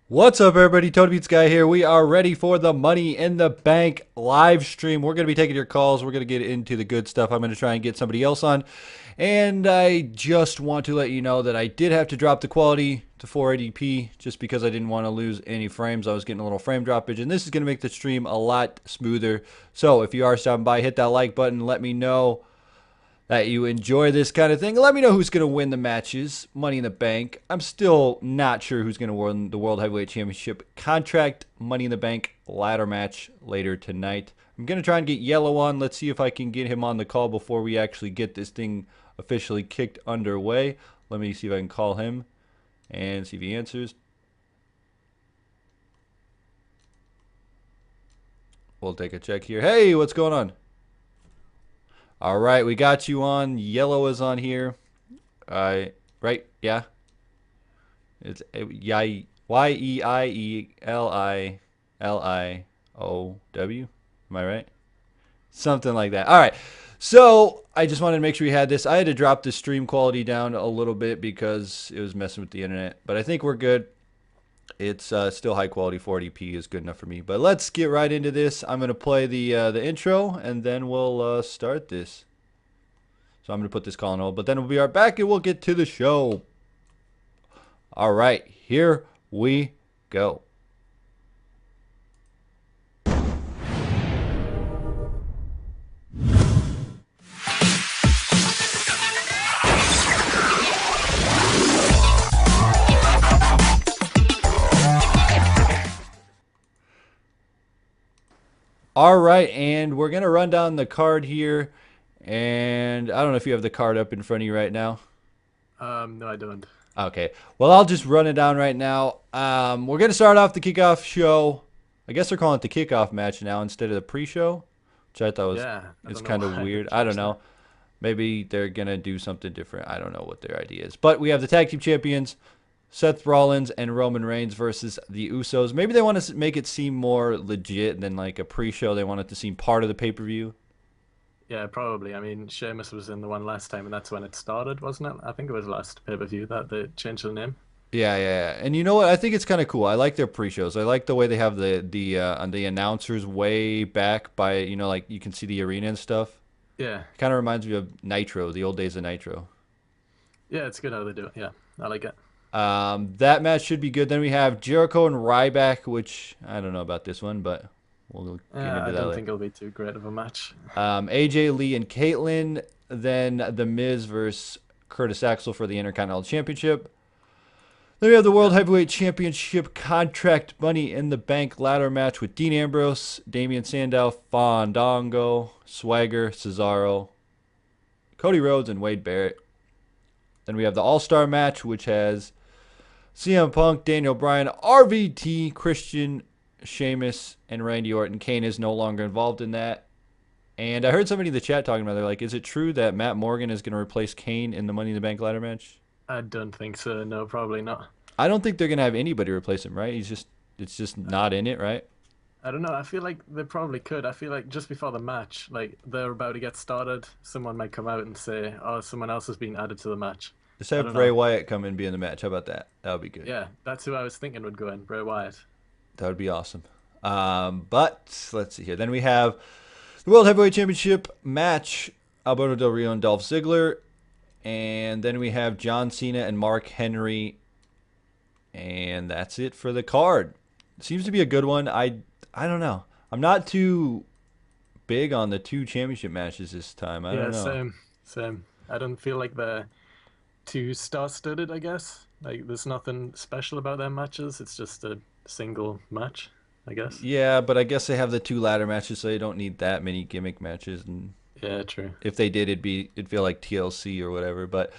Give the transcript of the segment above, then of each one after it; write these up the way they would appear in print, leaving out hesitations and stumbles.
What's up, everybody? Tony Beats Guy here. We are ready for the Money in the Bank live stream. We're going to be taking your calls. We're going to get into the good stuff. I'm going to try and get somebody else on. And I just want to let you know that I did have to drop the quality to 480p just because I didn't want to lose any frames. I was getting a little frame droppage, and this is going to make the stream a lot smoother. So if you are stopping by, hit that like button. Let me know that you enjoy this kind of thing. Let me know who's going to win the matches, Money in the Bank. I'm still not sure who's going to win the World Heavyweight Championship contract Money in the Bank ladder match later tonight. I'm going to try and get Yellow on. Let's see if I can get him on the call before we actually get this thing officially kicked underway. Let me see if I can call him and see if he answers. We'll take a check here. Hey, what's going on? All right, we got you on. Yellow is on here. Right? Yeah. It's Yeilieliou. Am I right? Something like that. All right. So I just wanted to make sure we had this. I had to drop the stream quality down a little bit because it was messing with the internet. But I think we're good. It's still high quality. 40p is good enough for me. But let's get right into this. I'm going to play the intro, and then we'll start this. So I'm going to put this call on hold. But then we'll be right back, and we'll get to the show. All right. Here we go. All right, and we're going to run down the card here. And I don't know if you have the card up in front of you right now. No, I don't. Okay. Well, I'll just run it down right now. We're going to start off the kickoff show. I guess they're calling it the kickoff match now instead of the pre-show, which I thought was it's kind of weird. I don't know. Maybe they're going to do something different. I don't know what their idea is. But we have the tag team champions, Seth Rollins and Roman Reigns versus the Usos. Maybe they want to make it seem more legit than like a pre-show. They want it to seem part of the pay-per-view. Yeah, probably. I mean, Sheamus was in the one last time, and that's when it started, wasn't it? I think it was last pay-per-view that they changed the name. Yeah. And you know what? I think it's kind of cool. I like their pre-shows. I like the way they have the announcers way back by, like you can see the arena and stuff. Yeah. It kind of reminds me of Nitro, the old days of Nitro. Yeah, it's good how they do it. Yeah, I like it. That match should be good. Then we have Jericho and Ryback, which I don't know about this one, but we'll get into that I don't later. think it'll be too great of a match. AJ Lee and Caitlyn. Then The Miz versus Curtis Axel for the Intercontinental Championship. Then we have the World Heavyweight Championship contract Money in the Bank ladder match with Dean Ambrose, Damien Sandow, Fandango, Swagger, Cesaro, Cody Rhodes, and Wade Barrett. Then we have the All-Star match, which has CM Punk, Daniel Bryan, RVT, Christian, Sheamus, and Randy Orton. Kane is no longer involved in that. And I heard somebody in the chat talking about it. They're like, is it true that Matt Morgan is going to replace Kane in the Money in the Bank ladder match? I don't think so. No, probably not. I don't think they're going to have anybody replace him, right? It's just not in it, right? I don't know. I feel like they probably could. I feel like just before the match, like they're about to get started, someone might come out and say, "Oh, someone else has been added to the match." Just I have don't Bray know. Wyatt come and be in the match. How about that? That would be good. Yeah, that's who I was thinking would go in, Bray Wyatt. That would be awesome. But let's see here. Then we have the World Heavyweight Championship match, Alberto Del Rio and Dolph Ziggler. And then we have John Cena and Mark Henry. And that's it for the card. Seems to be a good one. I don't know. I'm not too big on the two championship matches this time. I don't know. Same. I don't feel like they're too star-studded, I guess. Like, there's nothing special about their matches. It's just a single match, I guess. Yeah, but I guess they have the two ladder matches, so they don't need that many gimmick matches. And Yeah, true. if they did, it'd feel like TLC or whatever. But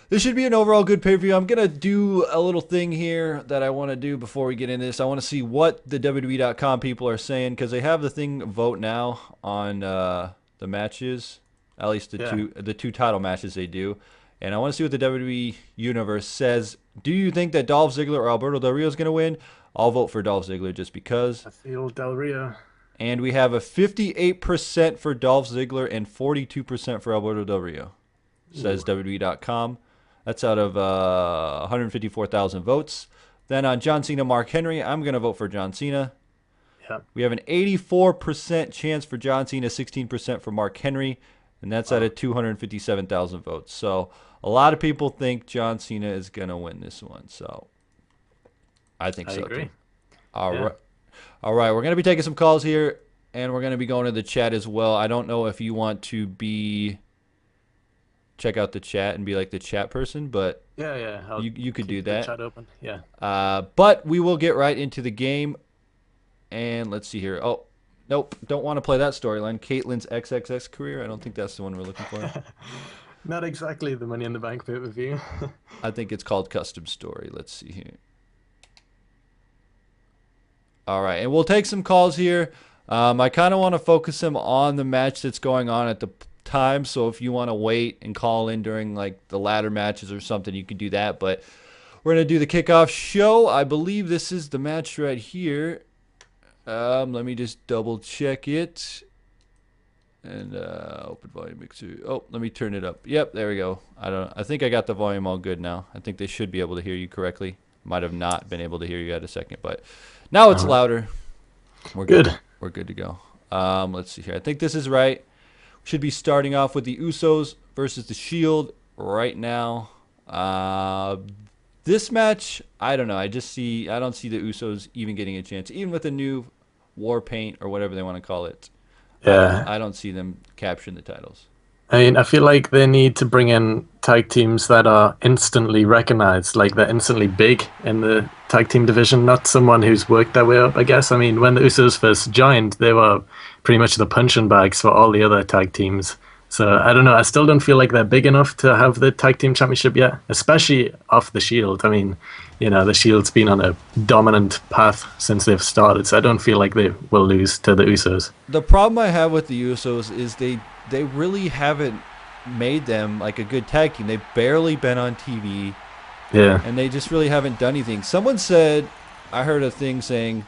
this should be an overall good pay-per-view. I'm going to do a little thing here that I want to do before we get into this. I want to see what the WWE.com people are saying because they have the thing vote now on the matches, at least the two title matches they do. And I want to see what the WWE Universe says. Do you think that Dolph Ziggler or Alberto Del Rio is going to win? I'll vote for Dolph Ziggler just because. I feel Del Rio. And we have a 58% for Dolph Ziggler and 42% for Alberto Del Rio, says WWE.com. That's out of 154,000 votes. Then on John Cena, Mark Henry, I'm going to vote for John Cena. Yeah. We have an 84% chance for John Cena, 16% for Mark Henry, and that's out of 257,000 votes. So a lot of people think John Cena is going to win this one. So I think so agree. too. All right. We're going to be taking some calls here, and we're going to be going to the chat as well. I don't know if you want to check out the chat and be like the chat person, but yeah. You could do the that. chat open. Yeah. But we will get right into the game. And let's see here. Oh, nope. Don't want to play that storyline. Caitlyn's XXX career. I don't think that's the one we're looking for. Not exactly the Money in the Bank pay-per-view. I think it's called Custom Story. Let's see here. All right. And we'll take some calls here. I kind of want to focus them on the match that's going on at the time. So if you want to wait and call in during like the ladder matches or something, you can do that. But we're going to do the kickoff show. I believe this is the match right here. Let me just double check it. And open volume mixer. Oh, let me turn it up. Yep, there we go. I think I got the volume all good now. I think they should be able to hear you correctly. Might have not been able to hear you at a second, but now it's louder. We're good. We're good to go. Let's see here. I think this is right. Should be starting off with the Usos versus the Shield right now. This match, I don't know. I don't see the Usos even getting a chance, even with a new war paint or whatever they want to call it. Yeah. I don't see them capturing the titles. I mean, I feel like they need to bring in tag teams that are instantly recognized, like they're instantly big in the tag team division, not someone who's worked their way up, I guess. I mean, when the Usos first joined, they were pretty much the punching bags for all the other tag teams. So, I don't know. I still don't feel like they're big enough to have the tag team championship yet, especially off the Shield. I mean, the Shield's been on a dominant path since they've started, so I don't feel like they will lose to the Usos. The problem I have with the Usos is they really haven't made them like a good tag team. They've barely been on TV. Yeah. And they just really haven't done anything. Someone said, I heard a thing saying,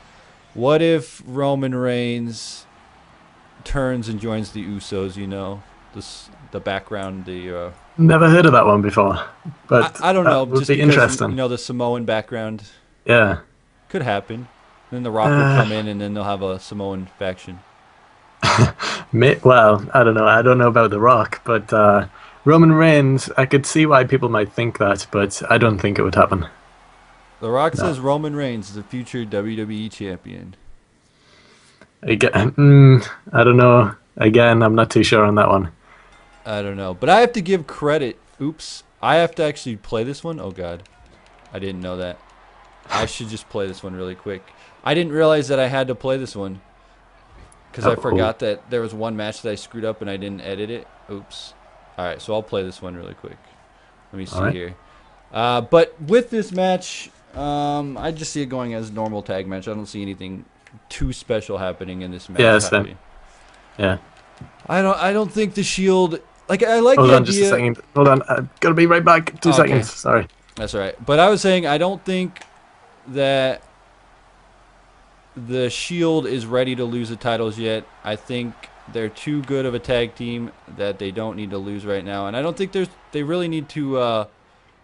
what if Roman Reigns turns and joins the Usos, the background, Never heard of that one before, but I don't know. Would just be because, interesting. The Samoan background. Yeah. Could happen. Then The Rock will come in, and then they'll have a Samoan faction. Well, I don't know. I don't know about The Rock, but Roman Reigns, I could see why people might think that, but I don't think it would happen. The Rock says Roman Reigns is the future WWE champion. Again, I don't know. Again, I'm not too sure on that one. I don't know. But I have to give credit. Oops. I have to actually play this one. Oh, God. I didn't know that. I should just play this one really quick. I didn't realize that I had to play this one. Because I forgot that there was one match that I screwed up and I didn't edit it. Oops. All right, so I'll play this one really quick. Let me see here. But with this match, I just see it going as a normal tag match. I don't see anything too special happening in this match. Yeah, same. Yeah. I don't think the Shield... Like, I like Hold the on idea... just a second. Hold on. I've got to be right back. 2 seconds. Sorry. That's all right. But I was saying I don't think that the Shield is ready to lose the titles yet. I think they're too good of a tag team that they don't need to lose right now. And I don't think they really need to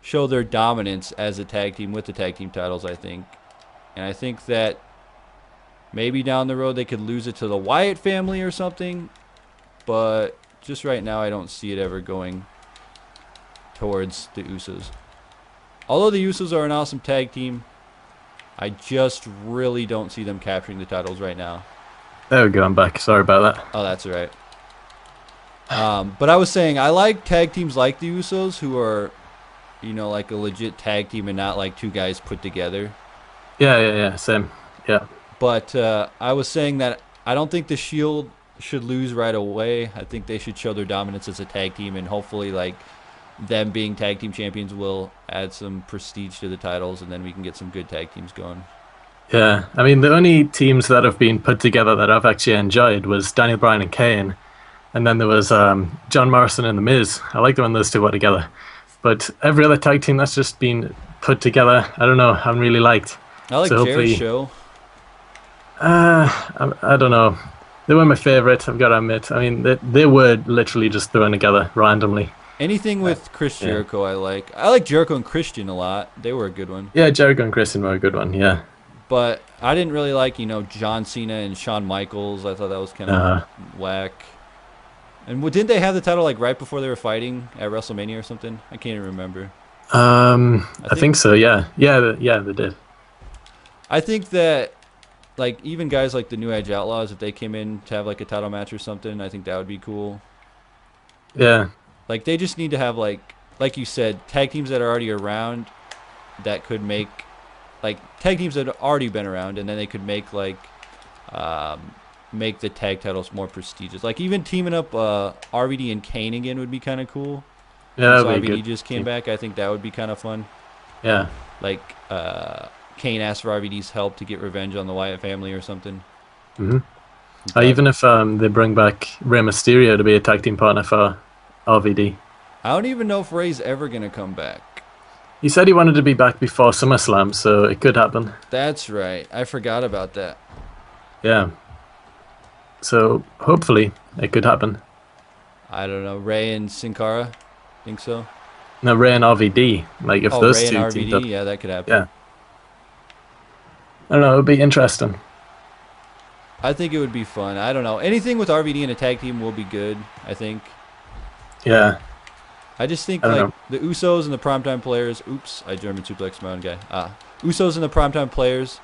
show their dominance as a tag team with the tag team titles, I think. And I think that maybe down the road they could lose it to the Wyatt family or something. But just right now I don't see it ever going towards the Usos. Although the Usos are an awesome tag team, I just really don't see them capturing the titles right now. There we go, I'm back. Sorry about that. Oh, that's all right. But I was saying, I like tag teams like the Usos who are, like a legit tag team and not like two guys put together. Yeah, same. Yeah. But I was saying that I don't think the Shield should lose right away. I think they should show their dominance as a tag team, and hopefully, like, them being tag team champions will add some prestige to the titles, and then we can get some good tag teams going. Yeah, I mean, the only teams that have been put together that I've actually enjoyed was Daniel Bryan and Kane, and then there was John Morrison and The Miz. I like when those two were together. But every other tag team that's just been put together, I don't know, I haven't really liked. I like Jared's show. I don't know. They were my favourite, I've got to admit. I mean, they were literally just thrown together randomly. Anything with Chris Yeah. Jericho, I like. I like Jericho and Christian a lot. They were a good one. Yeah, Jericho and Christian were a good one. Yeah. But I didn't really like, John Cena and Shawn Michaels. I thought that was kind of Uh, whack. And didn't they have the title like right before they were fighting at WrestleMania or something? I can't even remember. I think so. Yeah. Yeah, they did. I think that like even guys like the New Age Outlaws, if they came in to have like a title match or something, I think that would be cool. Yeah. Like they just need to have like you said, tag teams that are already around that could make like tag teams that have already been around, and then they could make make the tag titles more prestigious. Like even teaming up RVD and Kane again would be kind of cool. Yeah, Since that'd be RVD good. just came back, I think that would be kind of fun. Yeah. Like Kane asked for RVD's help to get revenge on the Wyatt family or something. hmm But Even if they bring back Rey Mysterio to be a tag team partner for RVD. I don't even know if Ray's ever gonna come back. He said he wanted to be back before SummerSlam, so it could happen. That's right. I forgot about that. Yeah. So hopefully it could happen. I don't know. Ray and Sin Cara? Think so? No, Rey and RVD. Like if Oh, those Ray and two teamed up. RVD? Yeah, that could happen. Yeah. I don't know. It would be interesting. I think it would be fun. I don't know. Anything with RVD in a tag team will be good, I think. Yeah. I just think I don't like know. the Usos and the Primetime Players. Oops, I German suplex my own guy. Usos and the Primetime Players.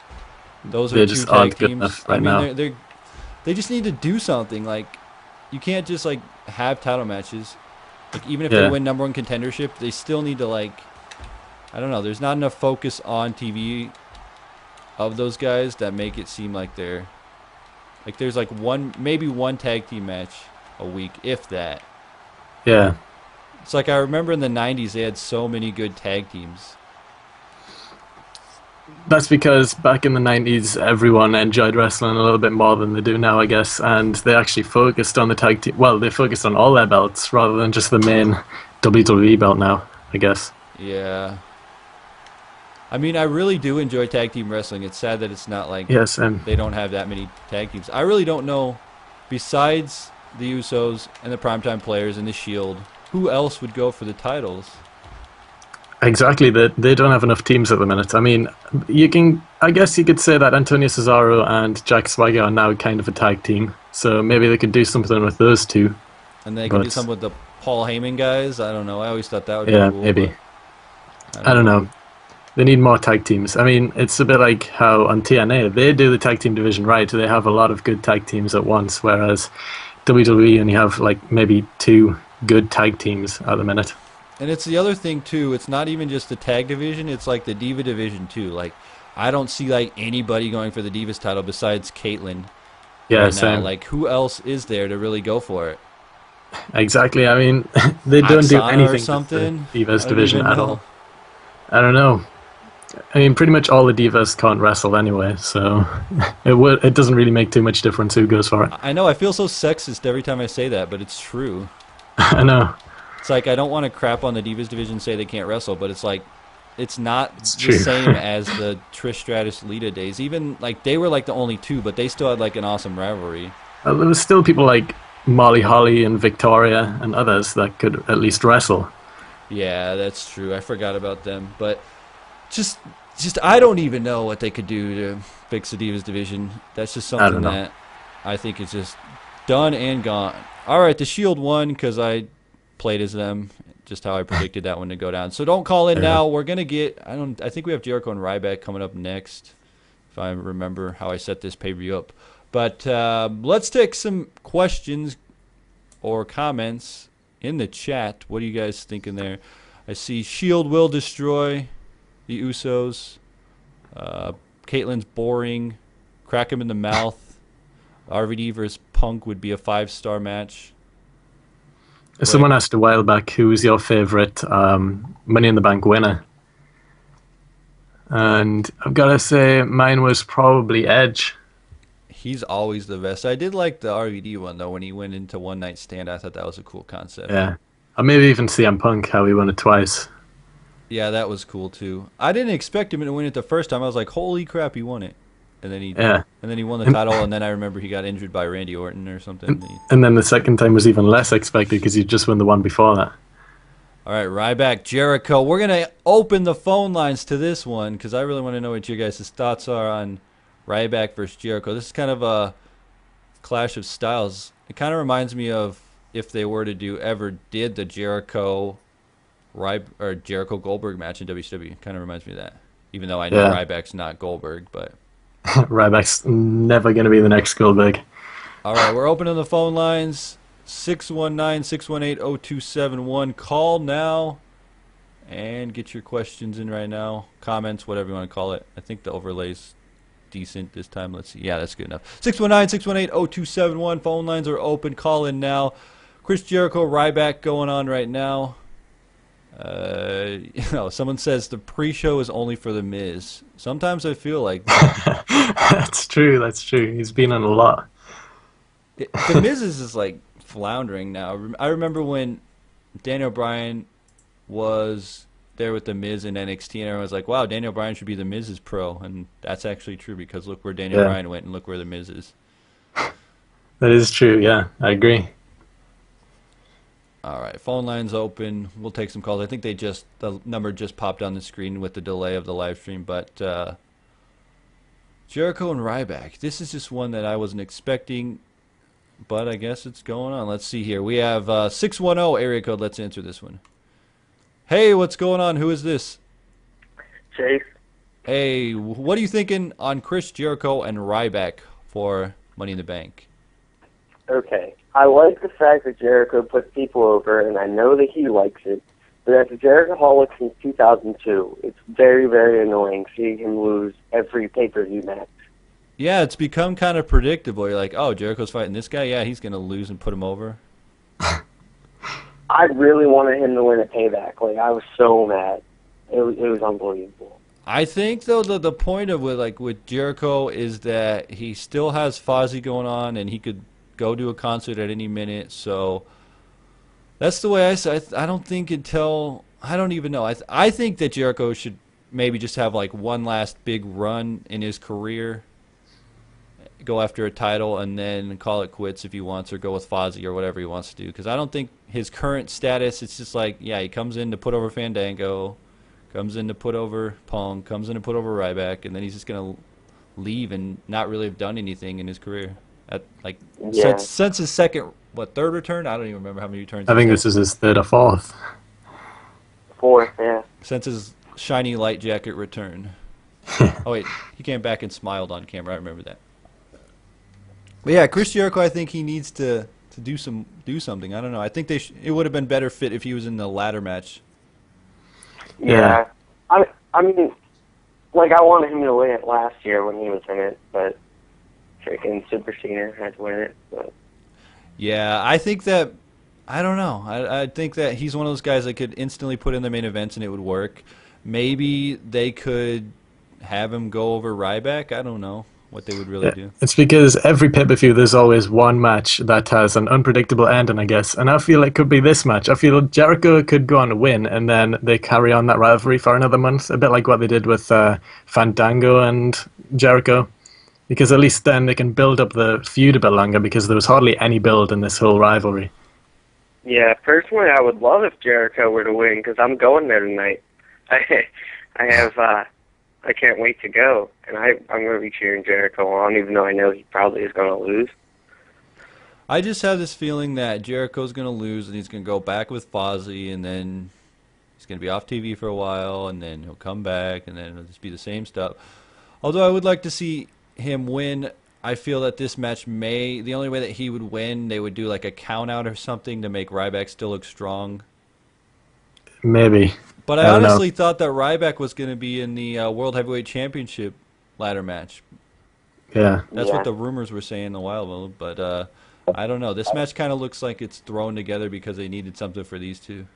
Those are They two just tag aren't good teams. enough I right mean, now. they just need to do something. Like you can't just like have title matches. Like even if Yeah. they win number one contendership, they still need to like. I don't know. There's not enough focus on TV of those guys that make it seem like they're like there's like maybe one tag team match a week, if that. Yeah. It's like I remember in the 90s they had so many good tag teams. That's because back in the 90s, everyone enjoyed wrestling a little bit more than they do now, I guess. And they actually focused on the tag team. Well, they focused on all their belts rather than just the main WWE belt now, I guess. Yeah. I mean, I really do enjoy tag team wrestling. It's sad that it's not like Yes, and they don't have that many tag teams. I really don't know, besides the Usos and the Primetime Players and the Shield, who else would go for the titles? exactly. They don't have enough teams at the minute. I mean, I guess you could say that Antonio Cesaro and Jack Swagger are now kind of a tag team. So maybe they could do something with those two. And they could do But- something with the Paul Heyman guys? I don't know. I always thought that would Yeah, be cool. maybe. but I don't know. They need more tag teams. I mean, it's a bit like how on TNA, they do the tag team division right. They have a lot of good tag teams at once, whereas WWE only have like maybe two good tag teams at the minute. And it's the other thing, too. It's not even just the tag division. It's like the Diva division, too. Like, I don't see like anybody going for the Divas title besides Caitlyn Yeah, right now. same. Like, who else is there to really go for it? Exactly. I mean, they don't do Oksana or anything something? with the I Divas don't division even at know. all. I don't know. I mean, pretty much all the divas can't wrestle anyway, so it doesn't really make too much difference who goes for it. I know I feel so sexist every time I say that, but it's true. I know. It's like I don't want to crap on the Divas division and say they can't wrestle, but it's like it's not It's the true. same as the Trish Stratus Lita days. Even like they were like the only two, but they still had like an awesome rivalry. Well, there was still people like Molly Holly and Victoria and others that could at least wrestle. Yeah, that's true. I forgot about them, but just I don't even know what they could do to fix the Divas division. That's just I something don't know. that I think is just done and gone. All right, the Shield won because I played as them, just how I predicted that one to go down. So don't call in now. We're gonna get. I think we have Jericho and Ryback coming up next, if I remember how I set this pay-per-view up. But let's take some questions or comments in the chat. What are you guys thinking there? I see Shield will destroy the Usos. Caitlyn's boring. Crack him in the mouth. RVD versus Punk would be a 5-star match. Someone asked a while back, who was your favorite Money in the Bank winner? And I've got to say, mine was probably Edge. He's always the best. I did like the RVD one, though, when he went into One Night Stand. I thought that was a cool concept. Yeah. Or maybe even CM Punk, how he won it twice. Yeah, that was cool, too. I didn't expect him to win it the first time. I was like, holy crap, he won it. And then Yeah. he won the title, and then I remember he got injured by Randy Orton or something. And then the second time was even less expected because he just won the one before that. All right, Ryback, Jericho. We're going to open the phone lines to this one because I really want to know what your guys' thoughts are on Ryback versus Jericho. This is kind of a clash of styles. It kind of reminds me of if they were to did the Jericho Goldberg match in WCW. It kind of reminds me of that. Even though I know Yeah. Ryback's not Goldberg, but Ryback's never going to be the next Goldberg. all right, we're opening the phone lines. 619-618-0271. Call now and get your questions in right now. Comments, whatever you want to call it. I think the overlay's decent this time. Let's see. Yeah, that's good enough. 619-618-0271. Phone lines are open. Call in now. Chris Jericho, Ryback going on right now. Someone says the pre-show is only for The Miz. Sometimes I feel like that. That's true. He's been on a lot. The Miz is just like floundering now. I remember when Daniel Bryan was there with The Miz in NXT, and everyone was like, wow, Daniel Bryan should be The Miz's pro. And that's actually true because look where Daniel Bryan went and look where The Miz is. That is true, yeah. I agree. All right, phone lines open. We'll take some calls. I think the number just popped on the screen with the delay of the live stream, but Jericho and Ryback. This is just one that I wasn't expecting, but I guess it's going on. Let's see here. We have 610 area code. Let's answer this one. Hey, what's going on? Who is this? Chase. Hey, what are you thinking on Chris Jericho and Ryback for Money in the Bank? Okay. I like the fact that Jericho puts people over, and I know that he likes it. But as a Jerichoholic since 2002, it's very, very annoying seeing him lose every pay-per-view match. Yeah, it's become kind of predictable. You're like, oh, Jericho's fighting this guy? Yeah, he's going to lose and put him over. I really wanted him to win a payback. Like, I was so mad. It was unbelievable. I think, though, the point of with Jericho is that he still has Fozzy going on, and he could go to a concert at any minute. So that's the way I say. I don't think I don't even know. I think that Jericho should maybe just have one last big run in his career, go after a title, and then call it quits if he wants, or go with Fozzy or whatever he wants to do. Because I don't think his current status, it's just he comes in to put over Fandango, comes in to put over Punk, comes in to put over Ryback, and then he's just going to leave and not really have done anything in his career. Since his third return? I don't even remember how many returns. I think this is his third or fourth. Fourth, yeah. Since his shiny light jacket return. Oh, wait. He came back and smiled on camera. I remember that. But yeah, Chris Jericho, I think he needs to do something. I don't know. I think it would have been better fit if he was in the ladder match. Yeah. I mean, I wanted him to win it last year when he was in it, but freaking Super Cena had to win it. But. Yeah, I think that, I don't know. I think that he's one of those guys that could instantly put in the main events and it would work. Maybe they could have him go over Ryback. I don't know what they would really do. It's because every pay-per-view there's always one match that has an unpredictable ending, I guess. And I feel it could be this match. I feel Jericho could go on to win, and then they carry on that rivalry for another month, a bit like what they did with Fandango and Jericho. Because at least then they can build up the feud a bit longer, because there was hardly any build in this whole rivalry. Yeah, personally, I would love if Jericho were to win, because I'm going there tonight. I can't wait to go, and I'm going to be cheering Jericho on, even though I know he probably is going to lose. I just have this feeling that Jericho's going to lose, and he's going to go back with Fozzy, and then he's going to be off TV for a while, and then he'll come back, and then it'll just be the same stuff. Although I would like to see him win. I feel that this match the only way that he would win, they would do a count out or something to make Ryback still look strong. Maybe. But I honestly thought that Ryback was going to be in the World Heavyweight Championship ladder match. Yeah. That's what the rumors were saying a while ago, but I don't know. This match kind of looks like it's thrown together because they needed something for these two.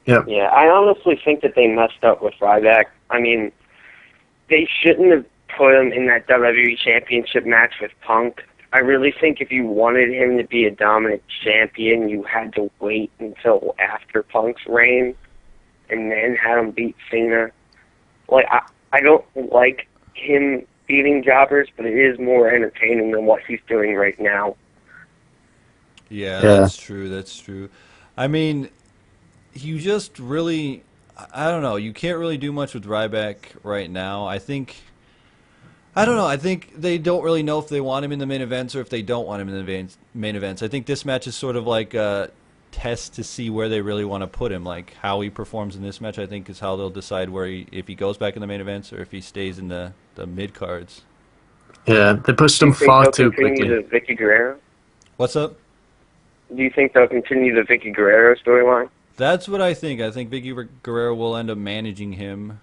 Yep. Yeah, I honestly think that they messed up with Ryback. I mean, they shouldn't have put him in that WWE Championship match with Punk. I really think if you wanted him to be a dominant champion, you had to wait until after Punk's reign and then have him beat Cena. I don't like him beating jobbers, but it is more entertaining than what he's doing right now. Yeah, that's true. I mean, you just really, I don't know. You can't really do much with Ryback right now. I don't know. I think they don't really know if they want him in the main events or if they don't want him in the main events. I think this match is sort of like a test to see where they really want to put him. Like how he performs in this match, I think, is how they'll decide if he goes back in the main events or if he stays in the mid cards. Yeah, they pushed him far too quickly. The Vicky Guerrero? What's up? Do you think they'll continue the Vicky Guerrero storyline? That's what I think. I think Vicky Guerrero will end up managing him,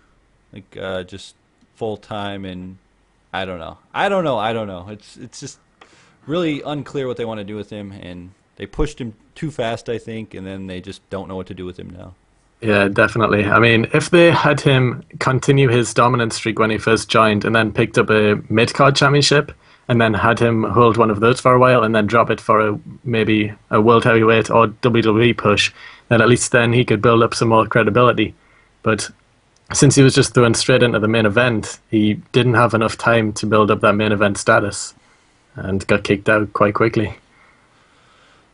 like just full time, and I don't know. It's just really unclear what they want to do with him, and they pushed him too fast, I think, and then they just don't know what to do with him now. Yeah, definitely. I mean, if they had him continue his dominant streak when he first joined and then picked up a mid-card championship and then had him hold one of those for a while and then drop it for maybe a World Heavyweight or WWE push, then at least then he could build up some more credibility. But since he was just thrown straight into the main event, he didn't have enough time to build up that main event status and got kicked out quite quickly.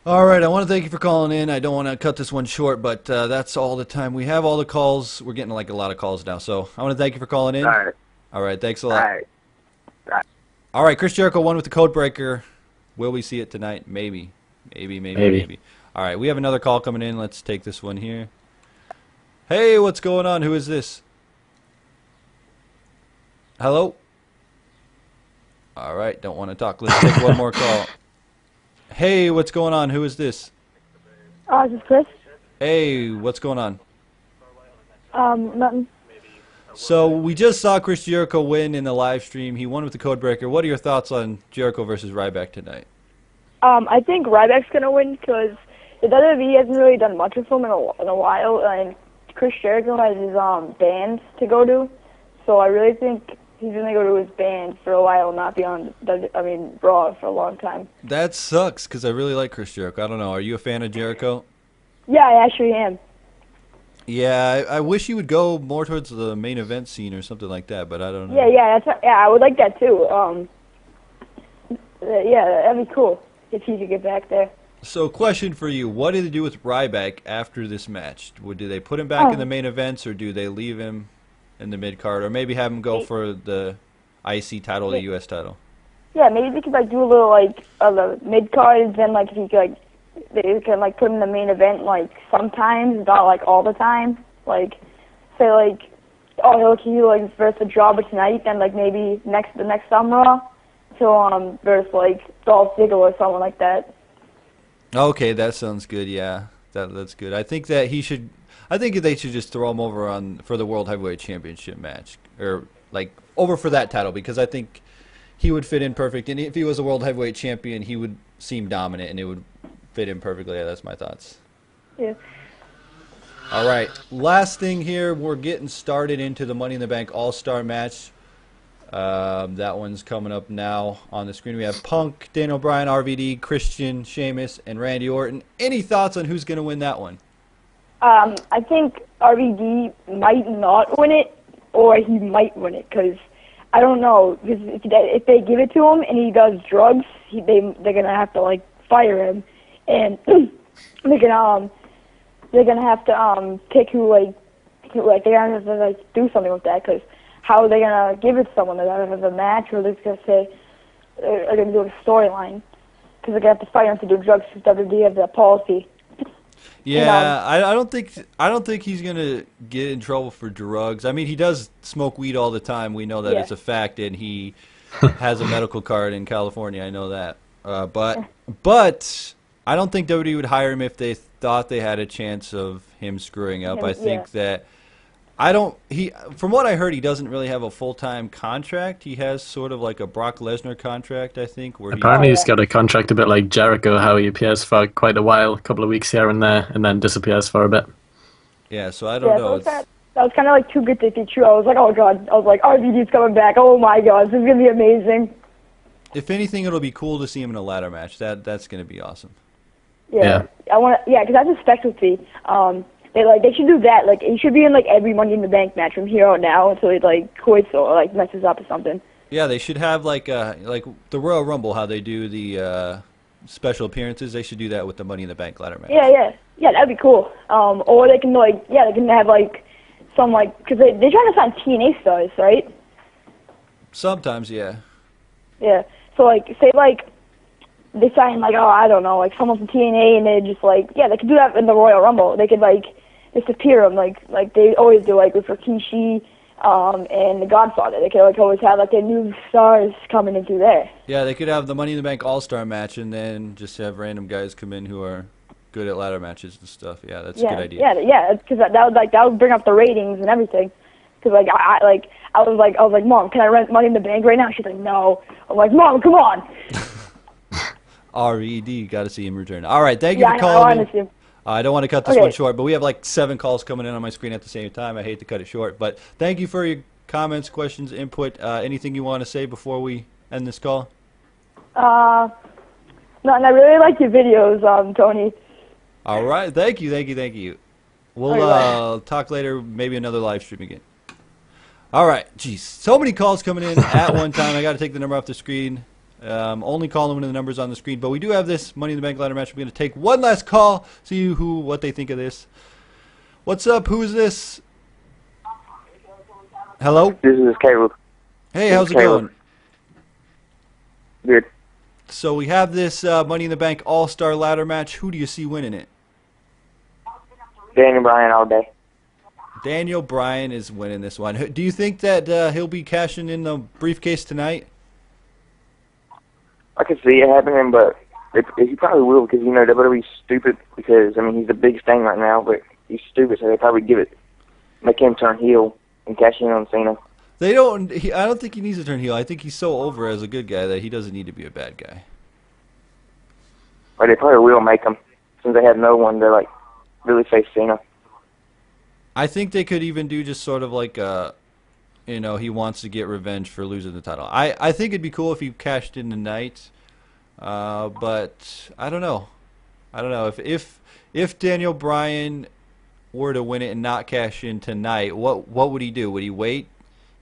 All right, I want to thank you for calling in. I don't want to cut this one short, but that's all the time we have. All the calls. We're getting like a lot of calls now, so I want to thank you for calling in. All right, thanks a lot. All right, Chris Jericho won with the code breaker. Will we see it tonight? Maybe. All right, we have another call coming in. Let's take this one here. Hey, what's going on? Who is this? Hello? All right, don't want to talk. Let's take one more call. Hey, what's going on? Who is this? This is Chris. Hey, what's going on? Nothing. So we just saw Chris Jericho win in the live stream. He won with the code breaker. What are your thoughts on Jericho versus Ryback tonight? I think Ryback's gonna win because the WWE hasn't really done much with him in a while, and Chris Jericho has his band to go to. So I really think he's gonna go to his band for a while, not be on Raw for a long time. That sucks because I really like Chris Jericho. I don't know. Are you a fan of Jericho? Yeah, I actually am. Yeah, I wish he would go more towards the main event scene or something like that, but I don't know. Yeah, I would like that too. Yeah, that'd be cool if he could get back there. So, question for you: what do they do with Ryback after this match? Do they put him back in the main events, or do they leave him in the mid card, or maybe have him go for the IC title, the US title? Yeah, maybe they could do a little the mid card, and then if he could they can put him in the main event sometimes, not all the time. Say he'll versus the Jobber tonight, then maybe the next Summer to versus Dolph Ziggler or someone like that. Okay, that sounds good. Yeah, that's good. I think that he should. I think they should just throw him over for the World Heavyweight Championship match, or over for that title, because I think he would fit in perfect. And if he was a World Heavyweight Champion, he would seem dominant, and it would fit in perfectly. Yeah, that's my thoughts. Yeah. All right, last thing here. We're getting started into the Money in the Bank All-Star match. That one's coming up now on the screen. We have Punk, Daniel Bryan, RVD, Christian, Sheamus, and Randy Orton. Any thoughts on who's going to win that one? I think RVD might not win it, or he might win it, because I don't know. Because if they give it to him and he does drugs, they're going to have to fire him, and they're gonna have to pick who they're gonna have to do something with that, because how are they gonna give it to someone? They're gonna have a match, or they're just gonna say they're gonna do a storyline, because they're gonna have to fight him to do drugs, because WWE has that policy. Yeah, I don't think he's gonna get in trouble for drugs. I mean, he does smoke weed all the time. We know that it's a fact, and he has a medical card in California. I know that. But I don't think WWE would hire him if they thought they had a chance of him screwing up. I think that from what I heard, he doesn't really have a full-time contract. He has sort of like a Brock Lesnar contract, I think. Apparently he's got a contract a bit like Jericho, how he appears for quite a while, a couple of weeks here and there, and then disappears for a bit. Yeah, so I don't know. That was kind of too good to be true. I was like, oh, God. I was like, RVD's coming back. Oh, my God. This is going to be amazing. If anything, it'll be cool to see him in a ladder match. That's going to be awesome. Yeah. Because that's a specialty. They should do that. He should be in every Money in the Bank match from here on now until he quits or messes up or something. Yeah, they should have like the Royal Rumble, how they do the special appearances. They should do that with the Money in the Bank ladder match. Yeah, that'd be cool. Or they can they can have like some because they're trying to sign TNA stars, right? Sometimes, yeah. Yeah. So say they sign I don't know, someone from TNA, and they just they could do that in the Royal Rumble. They could just appear them like they always do with Rikishi and the Godfather. They could always have their new stars coming into there. Yeah, they could have the Money in the Bank All-Star match and then just have random guys come in who are good at ladder matches and stuff. Yeah, that's a good idea. Yeah, because that would bring up the ratings and everything. Because I was like, Mom, can I rent Money in the Bank right now? She's like, no. I'm like, Mom, come on. R.E.D. Got to see him return. All right, thank you for calling in. I don't want to cut this one short, but we have 7 calls coming in on my screen at the same time. I hate to cut it short, but thank you for your comments, questions, input. Anything you want to say before we end this call? No, and I really like your videos, Tony. All right, thank you. We'll talk later, maybe another live stream again. All right, geez, so many calls coming in at one time. I got to take the number off the screen. Only calling when the numbers on the screen, but we do have this Money in the Bank ladder match. We're going to take one last call, see what they think of this. What's up? Who is this? Hello? This is Caleb. Hey, how's it going? Good. So we have this Money in the Bank All-Star ladder match. Who do you see winning it? Daniel Bryan all day. Daniel Bryan is winning this one. Do you think that he'll be cashing in the briefcase tonight? I can see it happening, but he probably will because, WWE's stupid because, he's the biggest thing right now, but he's stupid, so they probably make him turn heel and cash in on Cena. I don't think he needs to turn heel. I think he's so over as a good guy that he doesn't need to be a bad guy. But they probably will make him since they have no one to, really face Cena. I think they could even do just sort of he wants to get revenge for losing the title. I think it'd be cool if he cashed in tonight, but I don't know. If Daniel Bryan were to win it and not cash in tonight, what would he do? Would he wait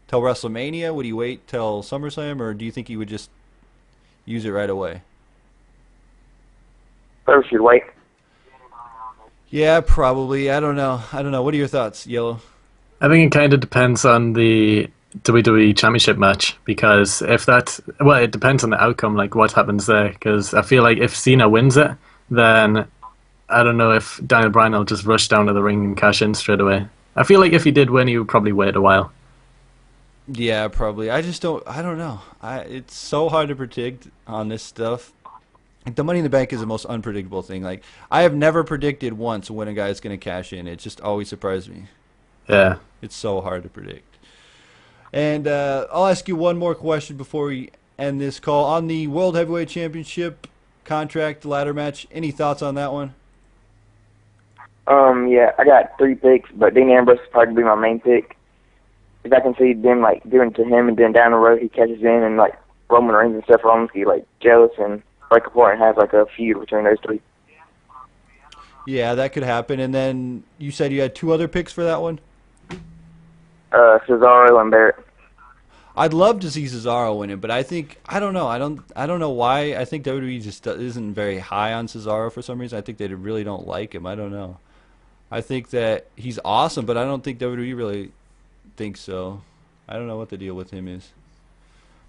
till WrestleMania? Would he wait till SummerSlam, or do you think he would just use it right away? Probably should wait. Yeah, probably. I don't know. What are your thoughts, Yellow? I think it kind of depends on the WWE Championship match because it depends on the outcome, what happens there. Because I feel like if Cena wins it, then I don't know if Daniel Bryan will just rush down to the ring and cash in straight away. I feel like if he did win, he would probably wait a while. Yeah, probably. I don't know. It's so hard to predict on this stuff. The Money in the Bank is the most unpredictable thing. I have never predicted once when a guy is going to cash in. It just always surprised me. Yeah. It's so hard to predict. And I'll ask you one more question before we end this call. On the World Heavyweight Championship contract ladder match, any thoughts on that one? Yeah, I got 3 picks, but Dean Ambrose is probably be my main pick. Because I can see them, doing it to him, and then down the road he catches in, and, Roman Reigns and Seth Rollins get, jealous and break apart and have, a feud between those 3. Yeah, that could happen. And then you said you had 2 other picks for that one? Cesaro and Barrett. I'd love to see Cesaro win it, but I don't know. I don't know why. I think WWE just isn't very high on Cesaro for some reason. I think they really don't like him. I don't know. I think that he's awesome, but I don't think WWE really thinks so. I don't know what the deal with him is.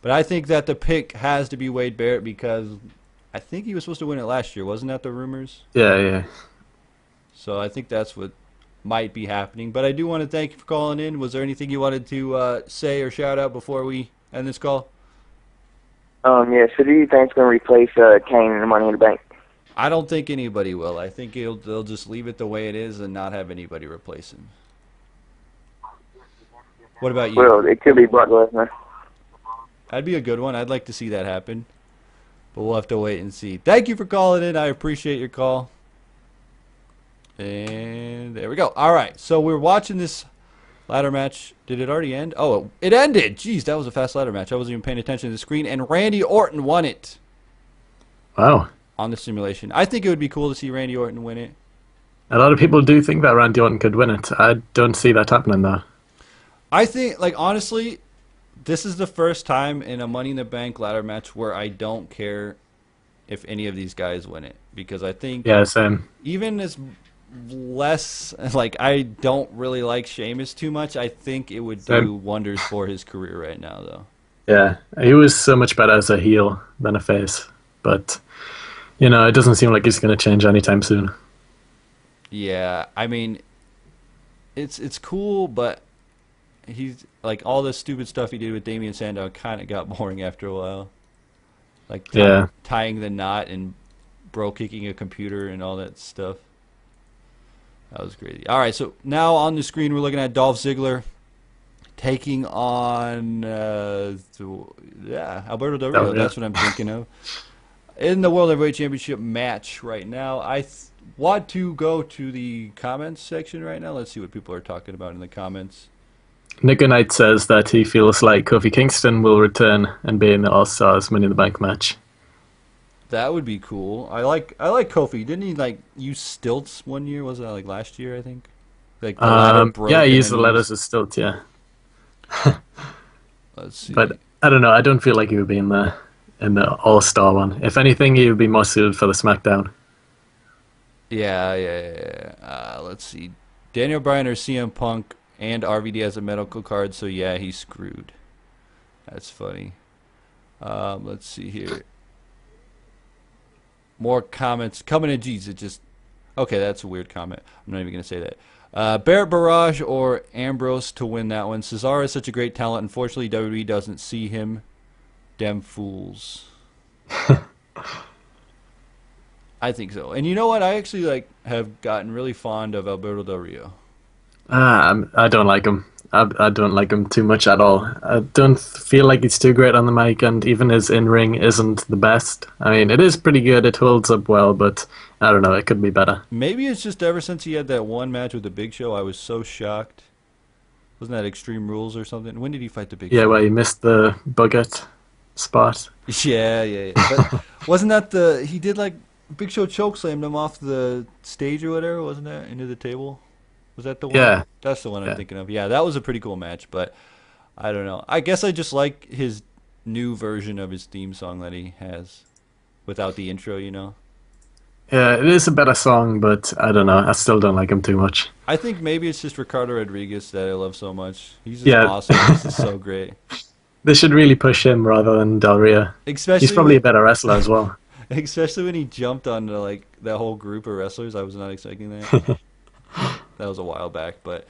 But I think that the pick has to be Wade Barrett because I think he was supposed to win it last year. Wasn't that the rumors? Yeah. So I think that's what might be happening. But I do want to thank you for calling in. Was there anything you wanted to say or shout out before we end this call? Yeah, so do you think it's going to replace Kane in the Money in the Bank? I don't think anybody will. I think they'll just leave it the way it is and not have anybody replace him. What about you? Well, it could be Brock Lesnar. That'd be a good one. I'd like to see that happen. But we'll have to wait and see. Thank you for calling in. I appreciate your call. And there we go. All right. So we're watching this ladder match. Did it already end? Oh, it ended. Jeez, that was a fast ladder match. I wasn't even paying attention to the screen. And Randy Orton won it. Wow. On the simulation. I think it would be cool to see Randy Orton win it. A lot of people do think that Randy Orton could win it. I don't see that happening, though. I think, honestly, this is the first time in a Money in the Bank ladder match where I don't care if any of these guys win it, because I think Yeah, same. even as less like I don't really like Sheamus too much, I think it would do Same. wonders for his career right now, though. Yeah, he was so much better as a heel than a face. But, it doesn't seem like he's going to change anytime soon. Yeah, I mean, it's cool, but he's like all the stupid stuff he did with Damien Sandow kind of got boring after a while. Like tying the knot and bro kicking a computer and all that stuff. That was crazy. All right, so now on the screen we're looking at Dolph Ziggler taking on Alberto Del Rio. That's what I'm thinking of. In the World Heavyweight Championship match right now, I want to go to the comments section right now. Let's see what people are talking about in the comments. Nico Knight says that he feels like Kofi Kingston will return and be in the All-Stars Money in the Bank match. That would be cool. I like Kofi. Didn't he use stilts one year? Was that last year? I think. Like the ladder broke. Yeah, he used the ladders as stilts. Yeah. Let's see. But I don't know. I don't feel like he would be in the All-Star one. If anything, he would be more suited for the SmackDown. Yeah. Let's see. Daniel Bryan or CM Punk and RVD has a medical card, so yeah, he's screwed. That's funny. Let's see here. More comments coming in. Geez, okay, that's a weird comment. I'm not even going to say that. Barrett Barrage or Ambrose to win that one. Cesaro is such a great talent. Unfortunately, WWE doesn't see him. Dem fools. I think so. And you know what? I actually have gotten really fond of Alberto Del Rio. I don't like him. I don't like him too much at all. I don't feel like he's too great on the mic, and even his in-ring isn't the best. I mean, it is pretty good. It holds up well, but I don't know. It could be better. Maybe it's just ever since he had that one match with the Big Show, I was so shocked. Wasn't that Extreme Rules or something? When did he fight the Big Show? Yeah, well, he missed the bucket spot. Yeah. But wasn't that he did Big Show chokeslammed him off the stage or whatever, wasn't that? Into the table? Was that the one? Yeah. That's the one I'm thinking of. Yeah, that was a pretty cool match, but I don't know. I guess I just like his new version of his theme song that he has without the intro, Yeah, it is a better song, but I don't know. I still don't like him too much. I think maybe it's just Ricardo Rodriguez that I love so much. He's just awesome. He's just so great. They should really push him rather than Del Rio. He's probably a better wrestler as well. Especially when he jumped onto that whole group of wrestlers. I was not expecting that. That was a while back, but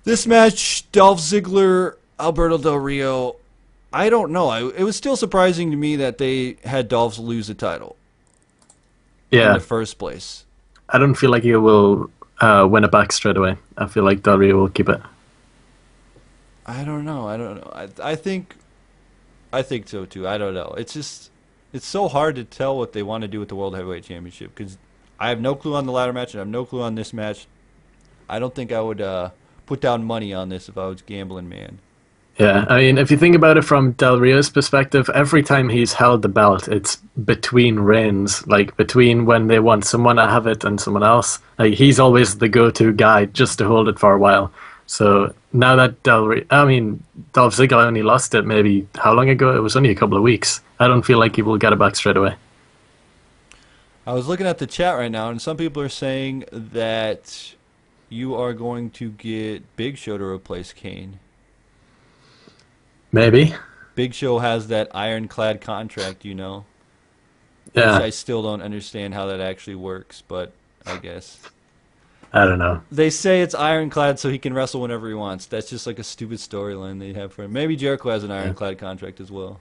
this match, Dolph Ziggler, Alberto Del Rio, I don't know. It was still surprising to me that they had Dolph lose the title in the first place. I don't feel like he will win it back straight away. I feel like Del Rio will keep it. I don't know. I think so too. I don't know. It's so hard to tell what they want to do with the World Heavyweight Championship because I have no clue on the ladder match and I have no clue on this match. I don't think I would put down money on this if I was gambling, man. Yeah, I mean, if you think about it from Del Rio's perspective, every time he's held the belt, it's between reigns, between when they want someone to have it and someone else. He's always the go-to guy just to hold it for a while. So now that Dolph Ziggler only lost it maybe, how long ago? It was only a couple of weeks. I don't feel like he will get it back straight away. I was looking at the chat right now, and some people are saying that you are going to get Big Show to replace Kane. Maybe. Big Show has that ironclad contract, Yeah. Which I still don't understand how that actually works, but I guess. I don't know. They say it's ironclad so he can wrestle whenever he wants. That's just a stupid storyline they have for him. Maybe Jericho has an ironclad contract as well.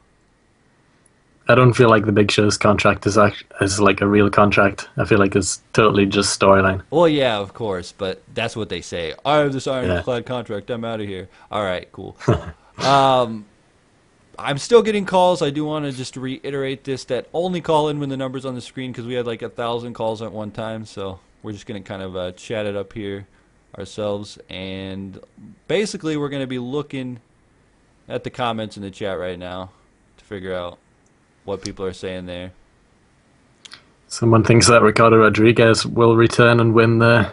I don't feel like the Big Show's contract is a real contract. I feel like it's totally just storyline. Well, yeah, of course, but that's what they say. I have this ironclad contract. I'm out of here. All right, cool. I'm still getting calls. I do want to just reiterate this, that only call in when the number's on the screen because we had 1,000 calls at one time, so we're just going to kind of chat it up here ourselves. And basically, we're going to be looking at the comments in the chat right now to figure out what people are saying there. Someone thinks that Ricardo Rodriguez will return and win the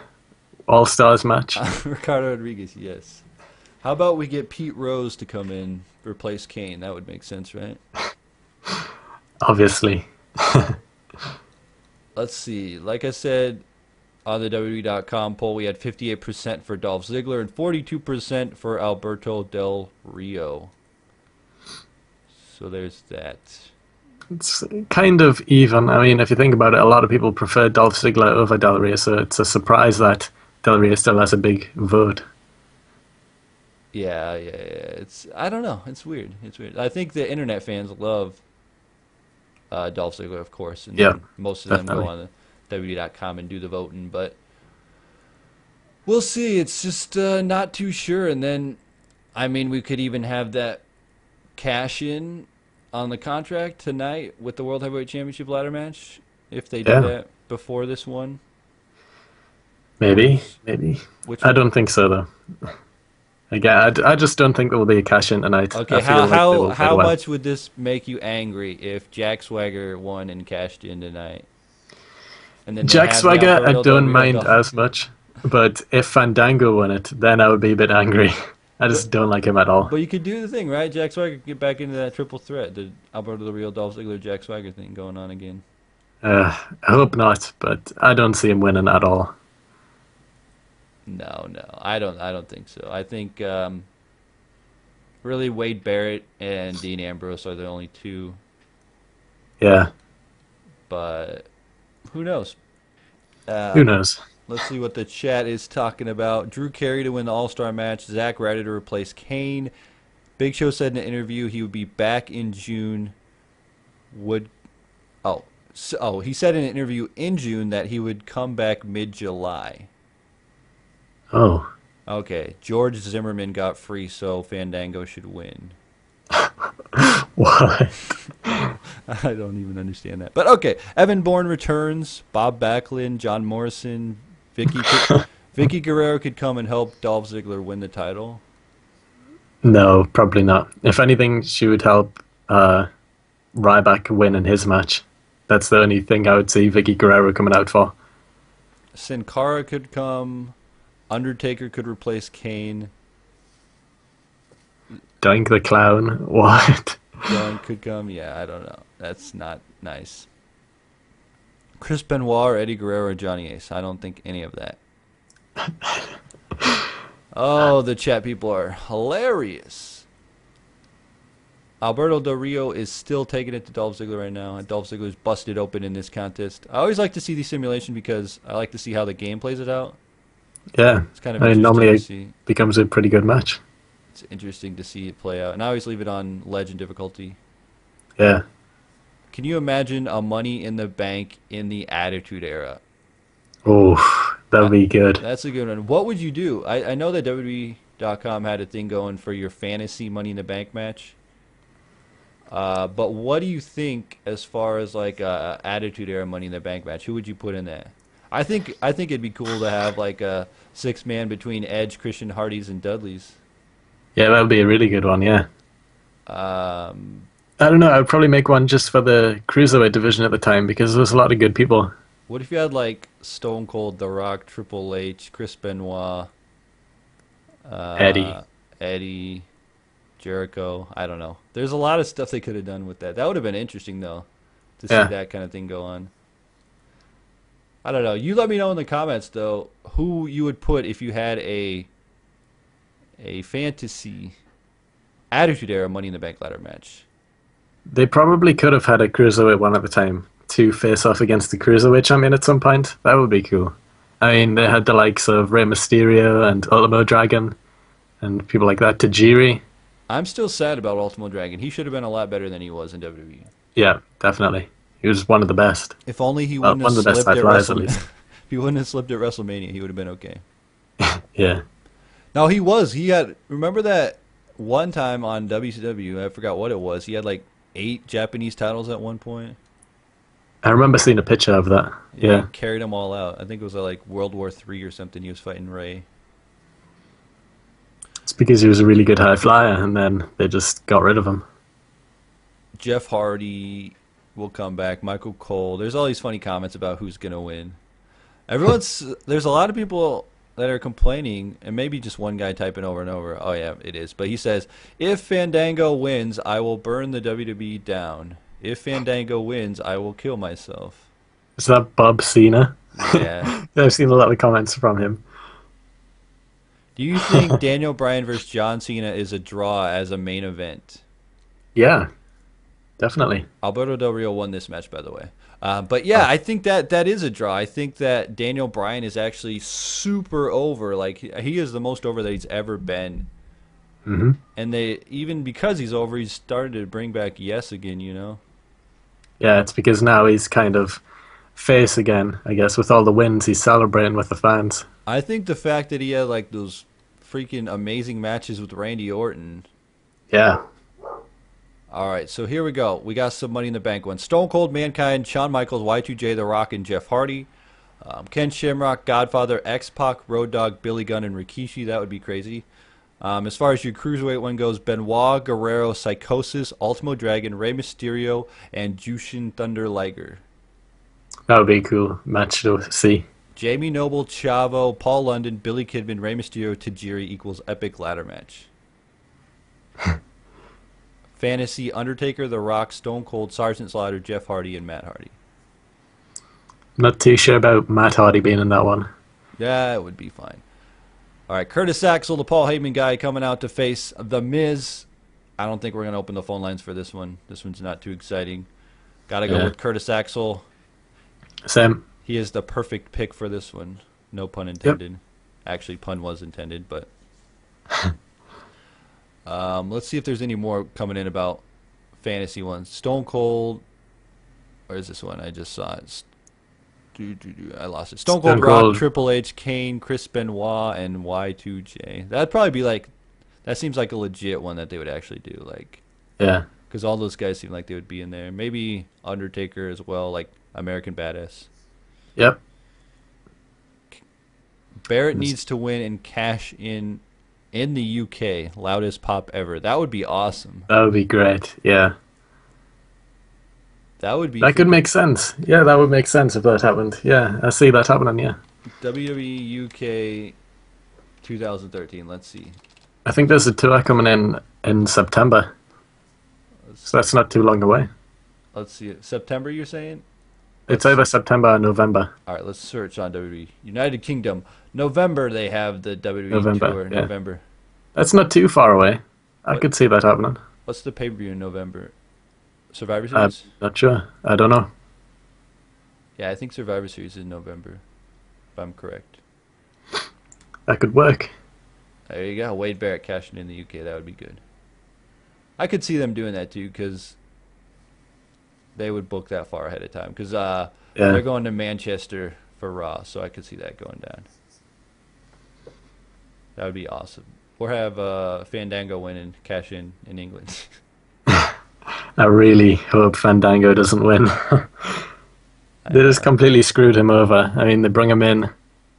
All-Stars match. Ricardo Rodriguez, yes. How about we get Pete Rose to come in, replace Kane? That would make sense, right? Obviously. Let's see. Like I said, on the WWE.com poll, we had 58% for Dolph Ziggler and 42% for Alberto Del Rio. So there's that. It's kind of even. I mean, if you think about it, a lot of people prefer Dolph Ziggler over Del Rio, so it's a surprise that Del Rio still has a big vote. Yeah. It's, I don't know. It's weird. I think the internet fans love Dolph Ziggler, of course, and Yeah, then most of them definitely. go on the WWE.com and do the voting, but we'll see. It's just not too sure. And then, I mean, we could even have that cash in on the contract tonight with the World Heavyweight Championship ladder match if they do that before this one. Maybe. Which I don't think so, though. Again, I just don't think there will be a cash in tonight. Okay, I feel like they will how bid well. much would this make you angry if Jack Swagger won and cashed in tonight? And then they Jack have the Swagger, I Alberto Del don't Rio mind Dolph- as much, but if Fandango won it, then I would be a bit angry. I just don't like him at all. But you could do the thing, right? Jack Swagger could get back into that triple threat, the Alberto Del Rio, Dolph Ziggler, Jack Swagger thing going on again. I hope not, but I don't see him winning at all. No, I don't think so. I think really Wade Barrett and Dean Ambrose are the only two, Yeah, but who knows? who knows? Let's see what the chat is talking about. Drew Carey to win the All-Star match. Zack Ryder to replace Kane. Big Show said in an interview he would be back in June. He said in an interview in June that he would come back mid-July. Oh, Okay, George Zimmerman got free, so Fandango should win. what? I don't even understand that. But okay, Evan Bourne returns. Bob Backlund, John Morrison, Vicky Guerrero could come and help Dolph Ziggler win the title. No, probably not. If anything, she would help Ryback win in his match. That's the only thing I would see Vicky Guerrero coming out for. Sin Cara could come. Undertaker could replace Kane. Doink the Clown. What? Dunn could come. Yeah, I don't know. That's not nice. Chris Benoit or Eddie Guerrero or Johnny Ace. I don't think any of that. Oh, the chat people are hilarious. Alberto Del Rio is still taking it to Dolph Ziggler right now, and Dolph Ziggler is busted open in this contest. I always like to see these simulations because I like to see how the game plays it out. Yeah. It's kind of I mean, interesting normally to it see. becomes a pretty good match. It's interesting to see it play out, and I always leave it on legend difficulty. Yeah. Can you imagine a Money in the Bank in the Attitude Era? Oh, that would be good. That's a good one. What would you do? I know that WWE.com had a thing going for your fantasy Money in the Bank match. But what do you think as far as like a Attitude Era Money in the Bank match? Who would you put in that? I think it'd be cool to have like a 6-man between Edge, Christian, Hardy's, and Dudley's. Yeah, that would be a really good one, yeah. I don't know, I would probably make one just for the Cruiserweight division at the time because there was a lot of good people. What if you had like Stone Cold, The Rock, Triple H, Chris Benoit, Eddie, Jericho? I don't know. There's a lot of stuff they could have done with that. That would have been interesting though, to see that kind of thing go on. I don't know. You let me know in the comments though who you would put if you had a fantasy Attitude Era Money in the Bank ladder match. They probably could have had a Cruiserweight one at the time to face off against the Cruiserweight champion at some point. That would be cool. I mean, they had the likes of Rey Mysterio and Ultimo Dragon and people like that, Tajiri. I'm still sad about Ultimo Dragon. He should have been a lot better than he was in WWE. Yeah, definitely. He was one of the best. If only he wouldn't one have of the best slipped at flies, at WrestleMania. least. If he wouldn't have slipped at WrestleMania, he would have been okay. Yeah. No, he was. He had. Remember that one time on WCW? I forgot what it was. He had like 8 Japanese titles at one point. I remember seeing a picture of that. Yeah. He carried them all out. I think it was like World War III or something. He was fighting Ray. It's because he was a really good high flyer, and then they just got rid of him. Jeff Hardy will come back. Michael Cole. There's all these funny comments about who's gonna win. There's a lot of people that are complaining, and maybe just one guy typing over and over. Oh yeah, it is. But he says, if Fandango wins, I will burn the WWE down. If Fandango wins, I will kill myself. Is that Bob Cena? Yeah. I've seen a lot of comments from him. Do you think Daniel Bryan versus John Cena is a draw as a main event? Yeah, definitely. Alberto Del Rio won this match, by the way. But yeah, I think that is a draw. I think that Daniel Bryan is actually super over. Like, he is the most over that he's ever been. Mm-hmm. And even because he's over, he's started to bring back Yes again, you know? Yeah, it's because now he's kind of face again, I guess. With all the wins, he's celebrating with the fans. I think the fact that he had like those freaking amazing matches with Randy Orton. Yeah. All right, so here we go. We got some Money in the Bank ones. Stone Cold, Mankind, Shawn Michaels, Y2J, The Rock, and Jeff Hardy. Ken Shamrock, Godfather, X-Pac, Road Dogg, Billy Gunn, and Rikishi. That would be crazy. As far as your Cruiserweight one goes, Benoit, Guerrero, Psychosis, Ultimo Dragon, Rey Mysterio, and Jushin Thunder Liger. That would be a cool match to see. Jamie Noble, Chavo, Paul London, Billy Kidman, Rey Mysterio, Tajiri equals epic ladder match. Fantasy, Undertaker, The Rock, Stone Cold, Sergeant Slaughter, Jeff Hardy, and Matt Hardy. Not too sure about Matt Hardy being in that one. Yeah, it would be fine. All right, Curtis Axel, the Paul Heyman guy, coming out to face The Miz. I don't think we're going to open the phone lines for this one. This one's not too exciting. Got to go with Curtis Axel. Same. He is the perfect pick for this one. No pun intended. Yep. Actually, pun was intended, but... let's see if there's any more coming in about fantasy ones. Stone Cold... Where is this one? I just saw it. I lost it. Stone Cold, Rock, Triple H, Kane, Chris Benoit, and Y2J. That'd probably be like... That seems like a legit one that they would actually do. Like, yeah. Because all those guys seem like they would be in there. Maybe Undertaker as well, like American Badass. Yep. Barrett needs to win and cash in the UK. Loudest pop ever. That would be awesome. That would be great. Yeah. That would be. That could make sense. Yeah, that would make sense if that happened. Yeah, I see that happening. Yeah. WWE UK 2013. Let's see. I think there's a tour coming in September. So that's not too long away. Let's see. September, you're saying? It's either September or November. All right, let's search on WWE. United Kingdom. November, they have the WWE November, tour. yeah. November. That's not too far away. I could see that happening. What's the pay-per-view in November? Survivor Series? I'm not sure. I don't know. Yeah, I think Survivor Series is in November, if I'm correct. That could work. There you go. Wade Barrett cashing in the UK. That would be good. I could see them doing that, too, because they would book that far ahead of time. Because they're going to Manchester for Raw, so I could see that going down. That would be awesome. Or have Fandango win and cash in England. I really hope Fandango doesn't win. They just completely screwed him over. I mean, they bring him in.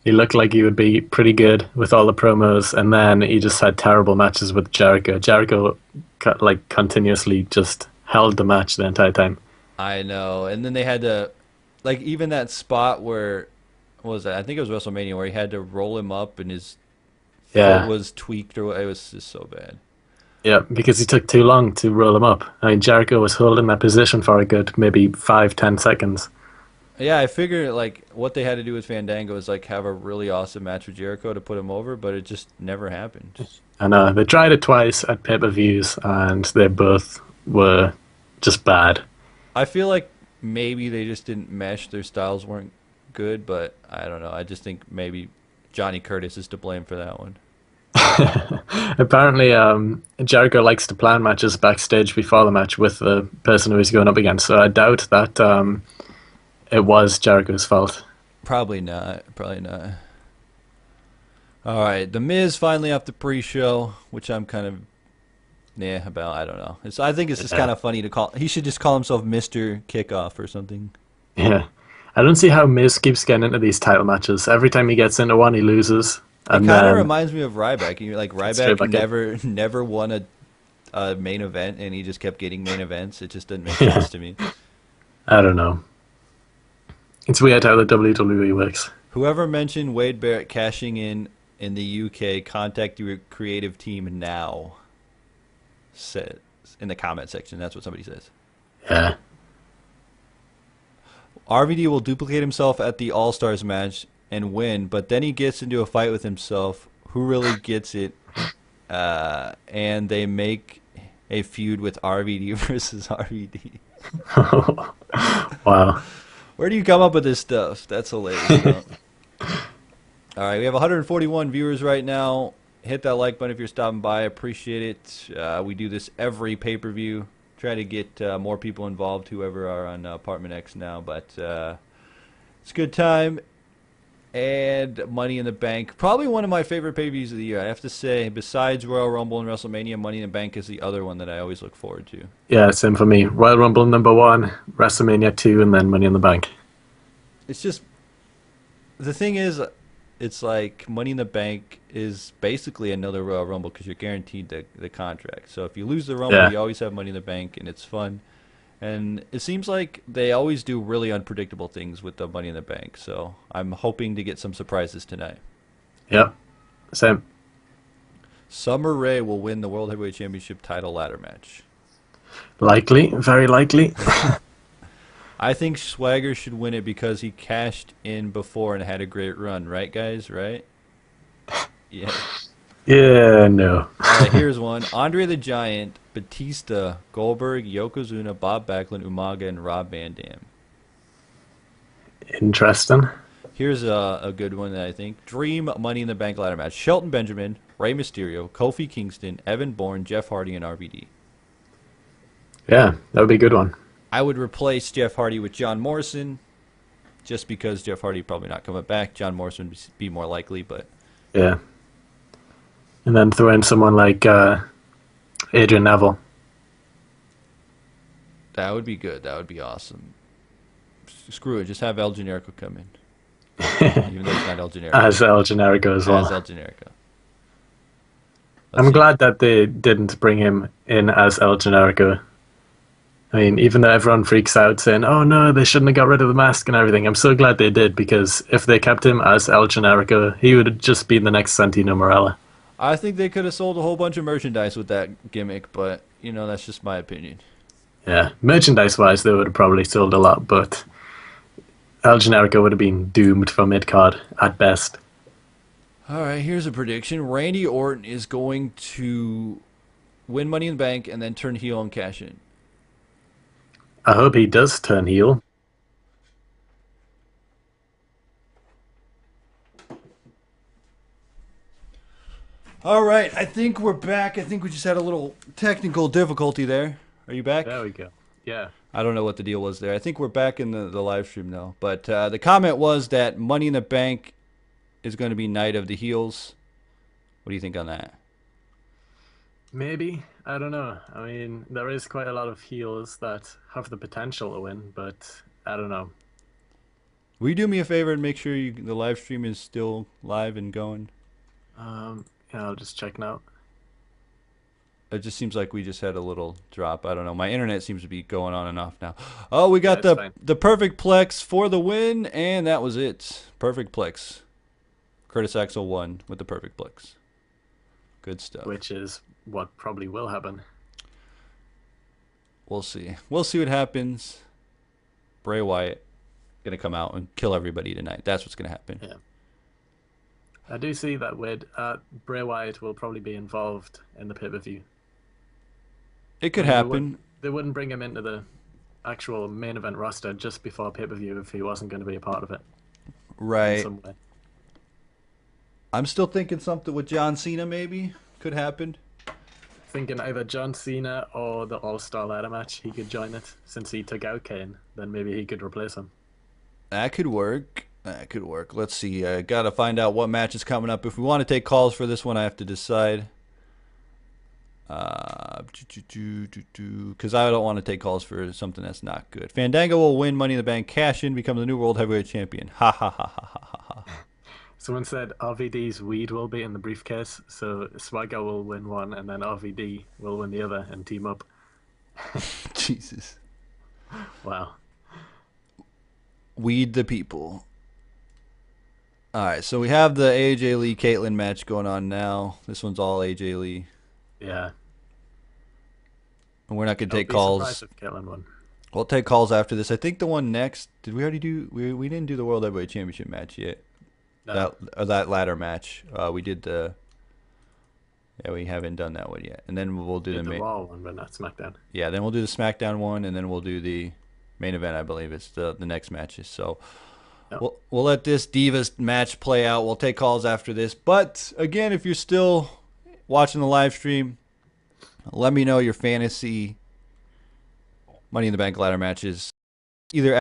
He looked like he would be pretty good with all the promos, and then he just had terrible matches with Jericho. Jericho, continuously just held the match the entire time. I know. And then they had to, even that spot where, what was that? I think it was WrestleMania, where he had to roll him up and his foot was tweaked, or it was just so bad. Yeah, because he took too long to roll him up. I mean, Jericho was holding that position for a good maybe 5-10 seconds. Yeah, I figured what they had to do with Fandango is have a really awesome match with Jericho to put him over, but it just never happened. I know. They tried it twice at pay-per-views, and they both were just bad. I feel like maybe they just didn't mesh. Their styles weren't good, but I don't know. I just think maybe Johnny Curtis is to blame for that one. Apparently, Jericho likes to plan matches backstage before the match with the person who he's going up against, so I doubt that it was Jericho's fault. Probably not. All right, The Miz finally off the pre-show, which I'm kind of about. I don't know. I think it's just kind of funny to call. He should just call himself Mr. Kickoff or something. Yeah, I don't see how Miz keeps getting into these title matches. Every time he gets into one, he loses. It kind of reminds me of Ryback. Ryback never won a main event, and he just kept getting main events. It just didn't make sense to me. I don't know. It's weird how the WWE works. Whoever mentioned Wade Barrett cashing in the UK, contact your creative team now. Says in the comment section. That's what somebody says. Yeah, RVD will duplicate himself at the All-Stars match and win, but then he gets into a fight with himself. Who really gets it? And they make a feud with RVD versus RVD. Wow. Where do you come up with this stuff? That's hilarious. All right, we have 141 viewers right now. Hit that like button if you're stopping by. Appreciate it. We do this every pay-per-view. Try to get more people involved, whoever are on Apartment X now. But it's a good time. And Money in the Bank. Probably one of my favorite pay-per-views of the year. I have to say, besides Royal Rumble and WrestleMania, Money in the Bank is the other one that I always look forward to. Yeah, same for me. Royal Rumble #1, WrestleMania 2, and then Money in the Bank. It's just, the thing is, it's like Money in the Bank is basically another Royal Rumble because you're guaranteed the contract. So if you lose the Rumble, you always have Money in the Bank, and it's fun. And it seems like they always do really unpredictable things with the Money in the Bank. So I'm hoping to get some surprises tonight. Yep, same. Summer Rae will win the World Heavyweight Championship title ladder match. Likely, very likely. I think Swagger should win it because he cashed in before and had a great run. Right, guys? Right? Yeah. Yeah, no. All right, here's one. Andre the Giant, Batista, Goldberg, Yokozuna, Bob Backlund, Umaga, and Rob Van Dam. Interesting. Here's a good one that I think. Dream Money in the Bank ladder match. Shelton Benjamin, Rey Mysterio, Kofi Kingston, Evan Bourne, Jeff Hardy, and RVD. Yeah, that would be a good one. I would replace Jeff Hardy with John Morrison just because Jeff Hardy probably not coming back. John Morrison would be more likely, but... Yeah. And then throw in someone like Adrian Neville. That would be good. That would be awesome. Screw it. Just have El Generico come in. Even though it's not El Generico. As El Generico as well. As El Generico. I'm glad that they didn't bring him in as El Generico. I mean, even though everyone freaks out saying, oh no, they shouldn't have got rid of the mask and everything, I'm so glad they did, because if they kept him as El Generico, he would have just been the next Santino Marella. I think they could have sold a whole bunch of merchandise with that gimmick, but, you know, that's just my opinion. Yeah, merchandise-wise, they would have probably sold a lot, but El Generico would have been doomed for mid-card at best. All right, here's a prediction. Randy Orton is going to win Money in the Bank and then turn heel and cash in. I hope he does turn heel. All right, I think we're back. I think we just had a little technical difficulty there. Are you back? There we go. Yeah. I don't know what the deal was there. I think we're back in the live stream now. But the comment was that Money in the Bank is going to be Night of the Heels. What do you think on that? Maybe. I don't know. I mean, there is quite a lot of heels that have the potential to win, but I don't know. Will you do me a favor and make sure the live stream is still live and going? Yeah, I'll just check now. It just seems like we just had a little drop. I don't know. My internet seems to be going on and off now. Oh, we got the Perfect Plex for the win, and that was it. Perfect Plex. Curtis Axel won with the Perfect Plex. Good stuff. Which is what probably will happen. We'll see. We'll see what happens. Bray Wyatt going to come out and kill everybody tonight. That's what's going to happen. Yeah. I do see that with Bray Wyatt will probably be involved in the pay-per-view. It could happen. They wouldn't bring him into the actual main event roster just before pay-per-view if he wasn't going to be a part of it. Right. In some way. I'm still thinking something with John Cena maybe could happen. Thinking either John Cena or the All-Star ladder match, he could join it. Since he took out Kane, then maybe he could replace him. That could work. That could work. Let's see. I got to find out what match is coming up. If we want to take calls for this one, I have to decide. Because I don't want to take calls for something that's not good. Fandango will win Money in the Bank, cash in, become the new World Heavyweight Champion. Ha ha ha ha ha ha. Someone said RVD's weed will be in the briefcase, so Swagger will win one, and then RVD will win the other and team up. Jesus. Wow. Weed the people. All right, so we have the AJ Lee Caitlyn match going on now. This one's all AJ Lee. Yeah. And we're not going to take calls. If Caitlyn won. We'll take calls after this. I think the one next. Did we already do? We didn't do the World Heavyweight Championship match yet. No. That ladder match. We did the. Yeah, we haven't done that one yet. And then we'll do the Raw one, but not SmackDown. Yeah, then we'll do the SmackDown one, and then we'll do the main event. I believe it's the next matches. So we'll let this Divas match play out. We'll take calls after this. But again, if you're still watching the live stream, let me know your fantasy Money in the Bank ladder matches. Either.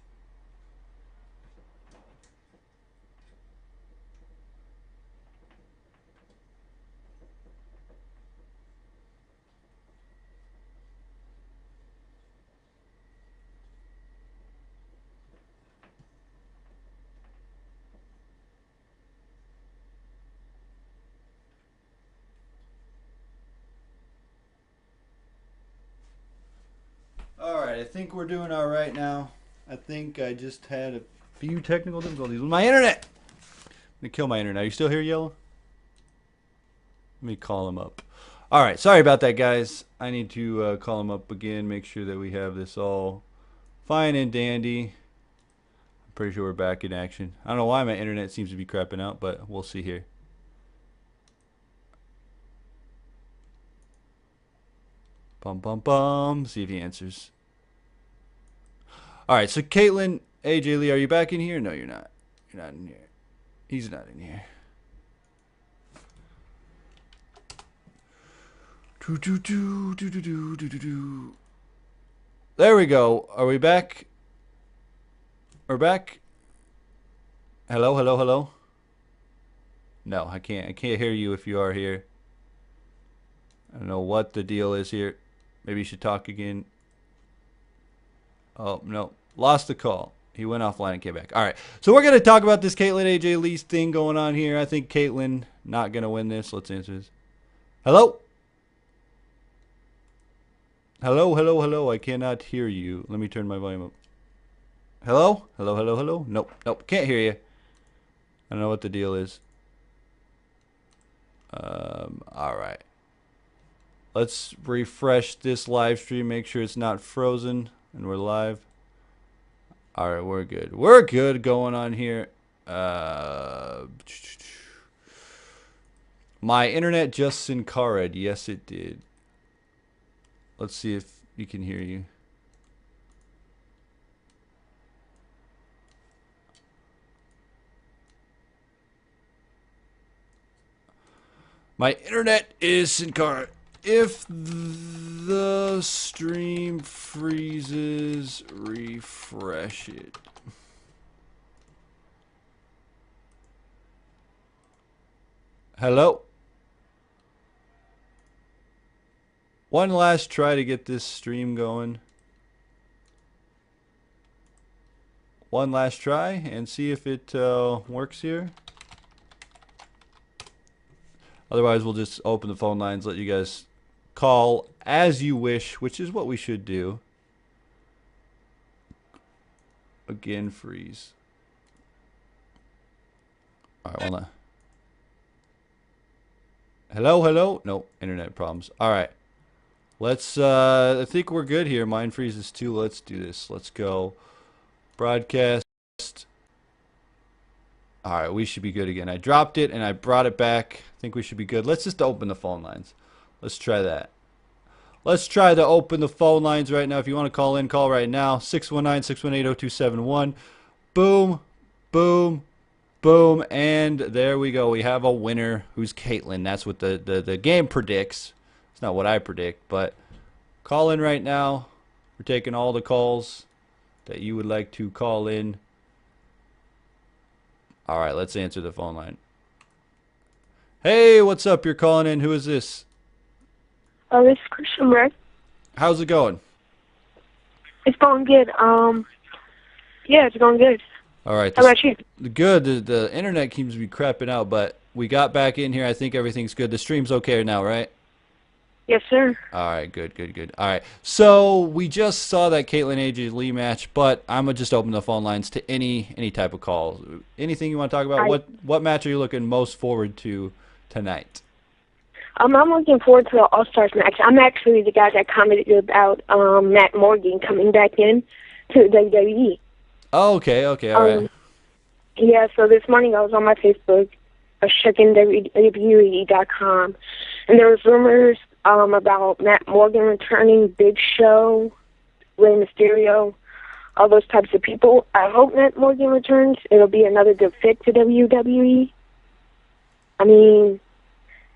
I think we're doing all right now. I think I just had a few technical difficulties with my internet. I'm going to kill my internet. Are you still here, Yellow? Let me call him up. All right. Sorry about that, guys. I need to call him up again, make sure that we have this all fine and dandy. I'm pretty sure we're back in action. I don't know why my internet seems to be crapping out, but we'll see here. Bum, bum, bum. See if he answers. All right, so Caitlin, AJ Lee, are you back in here? No, you're not. You're not in here. He's not in here. There we go. Are we back? We're back. Hello, hello, hello. No, I can't hear you if you are here. I don't know what the deal is here. Maybe you should talk again. Oh, no. Lost the call. He went offline and came back. All right. So we're going to talk about this Caitlin AJ Lee thing going on here. I think Caitlin not going to win this. Let's answer this. Hello? Hello, hello, hello. I cannot hear you. Let me turn my volume up. Hello? Hello, hello, hello? Nope, nope. Can't hear you. I don't know what the deal is. All right. Let's refresh this live stream. Make sure it's not frozen. And we're live. All right, we're good. We're good going on here. My internet just sin-carred. Yes, it did. Let's see if you can hear you. My internet is sin-carred. If the stream freezes, refresh it. Hello? One last try to get this stream going. One last try and see if it works here. Otherwise, we'll just open the phone lines, let you guys call as you wish, which is what we should do. Again, freeze. All right, hold on. Hello, hello? Nope, internet problems. All right. Let's, I think we're good here. Mine freezes too. Let's do this. Let's go. Broadcast. All right, we should be good again. I dropped it and I brought it back. I think we should be good. Let's just open the phone lines. Let's try that. Let's try to open the phone lines right now. If you want to call in, call right now. 619-618-0271. Boom, boom, boom. And there we go. We have a winner who's Caitlin. That's what the game predicts. It's not what I predict, but call in right now. We're taking all the calls that you would like to call in. All right, let's answer the phone line. Hey, what's up? You're calling in. Who is this? This is Christian, Brad. How's it going? It's going good. Yeah, it's going good. All right. How about you? Good. The internet keeps me crapping out, but we got back in here. I think everything's good. The stream's okay now, right? Yes, sir. All right, good, good, good. All right, so we just saw that Caitlin AJ Lee match, but I'm gonna just open the phone lines to any type of call. Anything you want to talk about? What match are you looking most forward to tonight? I'm looking forward to the All-Stars match. I'm actually the guy that commented about Matt Morgan coming back in to WWE. Oh, okay, all right. Yeah, so this morning I was on my Facebook, checking WWE.com, and there was rumors about Matt Morgan returning, Big Show, Rey Mysterio, all those types of people. I hope Matt Morgan returns. It'll be another good fit to WWE. I mean,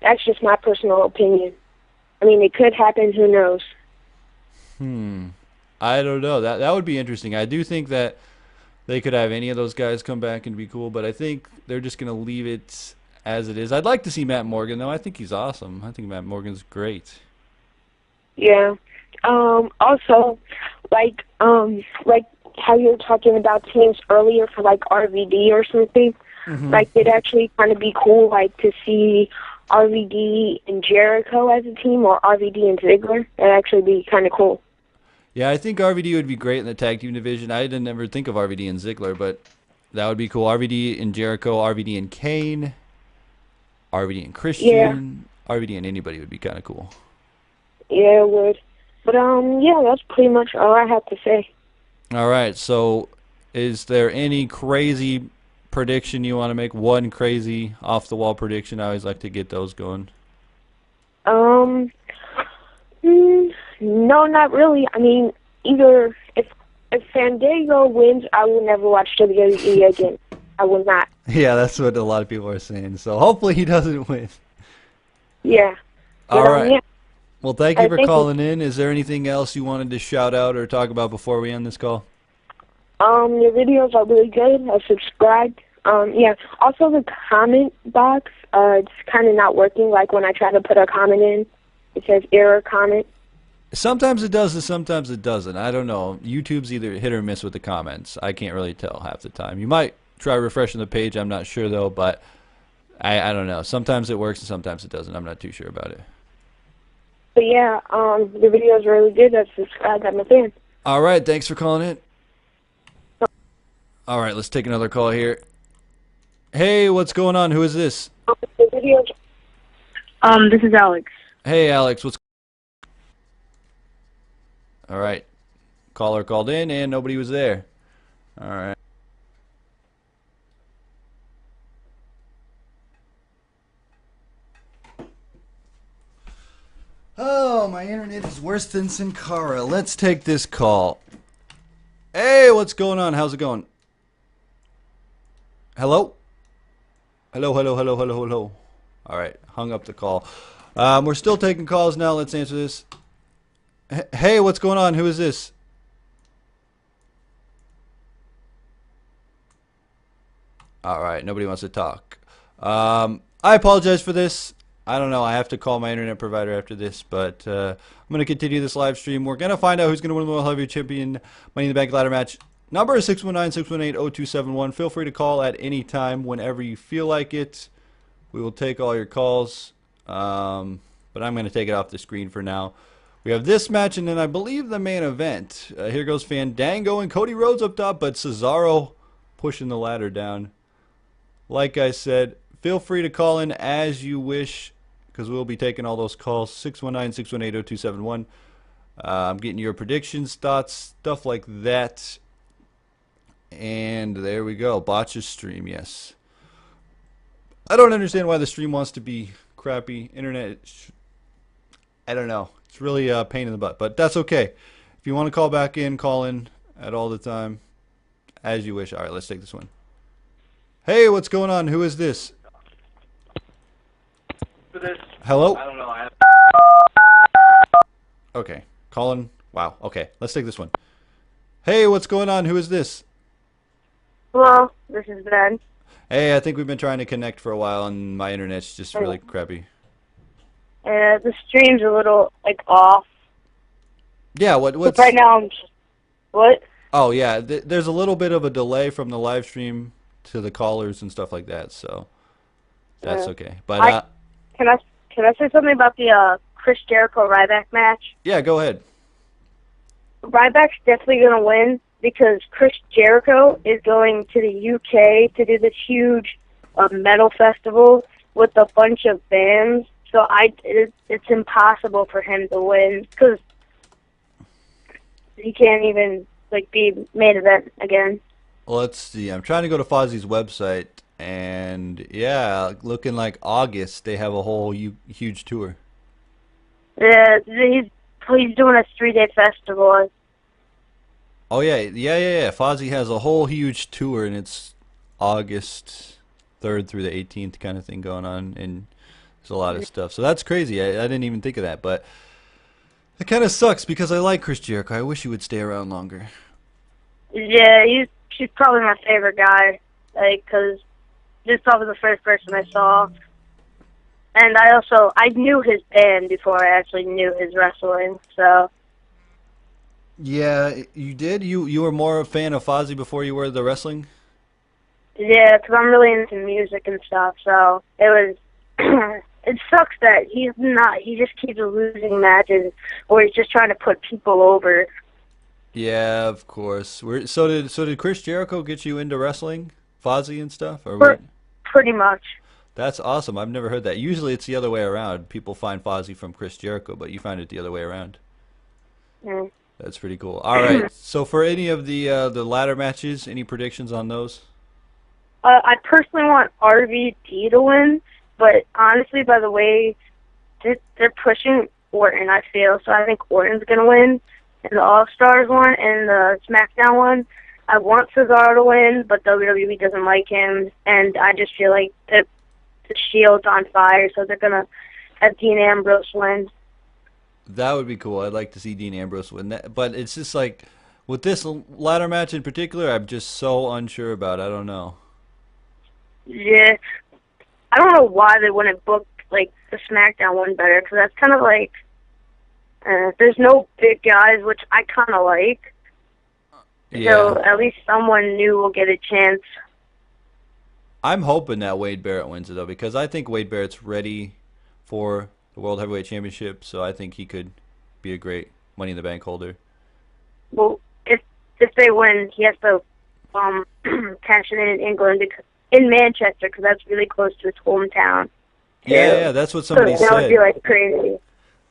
that's just my personal opinion. I mean, it could happen. Who knows? I don't know. That would be interesting. I do think that they could have any of those guys come back and be cool, but I think they're just going to leave it as it is. I'd like to see Matt Morgan, though. I think he's awesome. I think Matt Morgan's great. Yeah. Also, like how you were talking about teams earlier for like RVD or something. Like, it'd actually kind of be cool, like, to see RVD and Jericho as a team, or RVD and Ziggler. That'd actually be kind of cool. Yeah, I think RVD would be great in the tag team division. I didn't ever think of RVD and Ziggler, but that would be cool. RVD and Jericho, RVD and Kane, RVD and Christian, RVD and anybody would be kind of cool. Yeah, it would. But, yeah, that's pretty much all I have to say. All right, so is there any crazy prediction you want to make? One crazy off-the-wall prediction. I always like to get those going. No, not really. I mean, either if Fandango wins, I will never watch WWE again. I will not. Yeah, that's what a lot of people are saying. So hopefully he doesn't win. Yeah. All right. Yeah. Well, thank you for calling in. Is there anything else you wanted to shout out or talk about before we end this call? Your videos are really good. I subscribed. Yeah. Also, the comment box, it's kind of not working. Like, when I try to put a comment in, it says error comment. Sometimes it does and sometimes it doesn't. I don't know. YouTube's either hit or miss with the comments. I can't really tell half the time. You might try refreshing the page. I'm not sure, though, but I don't know. Sometimes it works and sometimes it doesn't. I'm not too sure about it. But, yeah, the videos are really good. I subscribed. I'm a fan. All right. Thanks for calling in. All right. Let's take another call here. Hey, what's going on? Who is this? The videos. This is Alex. Hey, Alex. All right. Caller called in and nobody was there. All right. Oh, my internet is worse than Sin Cara. Let's take this call. Hey, what's going on? How's it going? Hello? Hello. All right, hung up the call. We're still taking calls now. Let's answer this. Hey, what's going on? Who is this? All right, nobody wants to talk. I apologize for this. I don't know. I have to call my internet provider after this, but I'm going to continue this live stream. We're going to find out who's going to win the World Heavyweight Champion Money in the Bank ladder match. Number is 619-618-0271. Feel free to call at any time whenever you feel like it. We will take all your calls, but I'm going to take it off the screen for now. We have this match, and then I believe the main event. Here goes Fandango and Cody Rhodes up top, but Cesaro pushing the ladder down. Like I said, feel free to call in as you wish, because we'll be taking all those calls. 619-618-0271. I'm getting your predictions, thoughts, stuff like that. And there we go. Botches stream, yes. I don't understand why the stream wants to be crappy. Internet, I don't know. It's really a pain in the butt, but that's okay. If you want to call back in, call in at all the time, as you wish. All right, let's take this one. Hey, what's going on? Who is this? Hello? I don't know. Okay, calling. Wow. Okay, let's take this one. Hey, what's going on? Who is this? Hello, this is Ben. Hey, I think we've been trying to connect for a while, and my internet's just really crappy. The stream's a little, like, off. Yeah, what's... Right now, I'm just... What? Oh, yeah, there's a little bit of a delay from the live stream to the callers and stuff like that, so that's okay. But Can I say something about the Chris Jericho Ryback match? Yeah, go ahead. Ryback's definitely going to win because Chris Jericho is going to the UK to do this huge metal festival with a bunch of bands. So it's impossible for him to win because he can't even be main event again. Well, let's see. I'm trying to go to Fozzie's website, and yeah, looking like August, they have a whole huge tour. Yeah, he's doing a 3-day festival. Oh yeah. Fozzie has a whole huge tour, and it's August 3rd through the 18th kind of thing going on, and there's a lot of stuff. So that's crazy. I didn't even think of that, but it kind of sucks because I like Chris Jericho. I wish he would stay around longer. Yeah, he's probably my favorite guy, because this is probably the first person I saw. And I knew his band before I actually knew his wrestling, so. Yeah, you did? You were more a fan of Fozzie before you were the wrestling? Yeah, because I'm really into music and stuff, so it was. It sucks that he just keeps losing matches, or he's just trying to put people over. Yeah, of course. So did Chris Jericho get you into wrestling, Fozzie and stuff? Or pretty much. That's awesome. I've never heard that. Usually it's the other way around. People find Fozzie from Chris Jericho, but you find it the other way around. Mm. That's pretty cool. All right. So for any of the ladder matches, any predictions on those? I personally want RVD to win, but honestly, by the way, they're pushing Orton, I feel. So I think Orton's going to win in the All-Stars one and the SmackDown one. I want Cesaro to win, but WWE doesn't like him, and I just feel like the Shield's on fire, so they're going to have Dean Ambrose win. That would be cool. I'd like to see Dean Ambrose win that. But it's just like, with this ladder match in particular, I'm just so unsure about. I don't know. Yeah. I don't know why they wouldn't book, the SmackDown one better, because that's kind of there's no big guys, which I kind of like. Yeah. So at least someone new will get a chance. I'm hoping that Wade Barrett wins it, though, because I think Wade Barrett's ready for the World Heavyweight Championship, so I think he could be a great Money in the Bank holder. Well, if they win, he has to cash it in England, in Manchester, because that's really close to his hometown. Yeah, that's what somebody said. That would be crazy.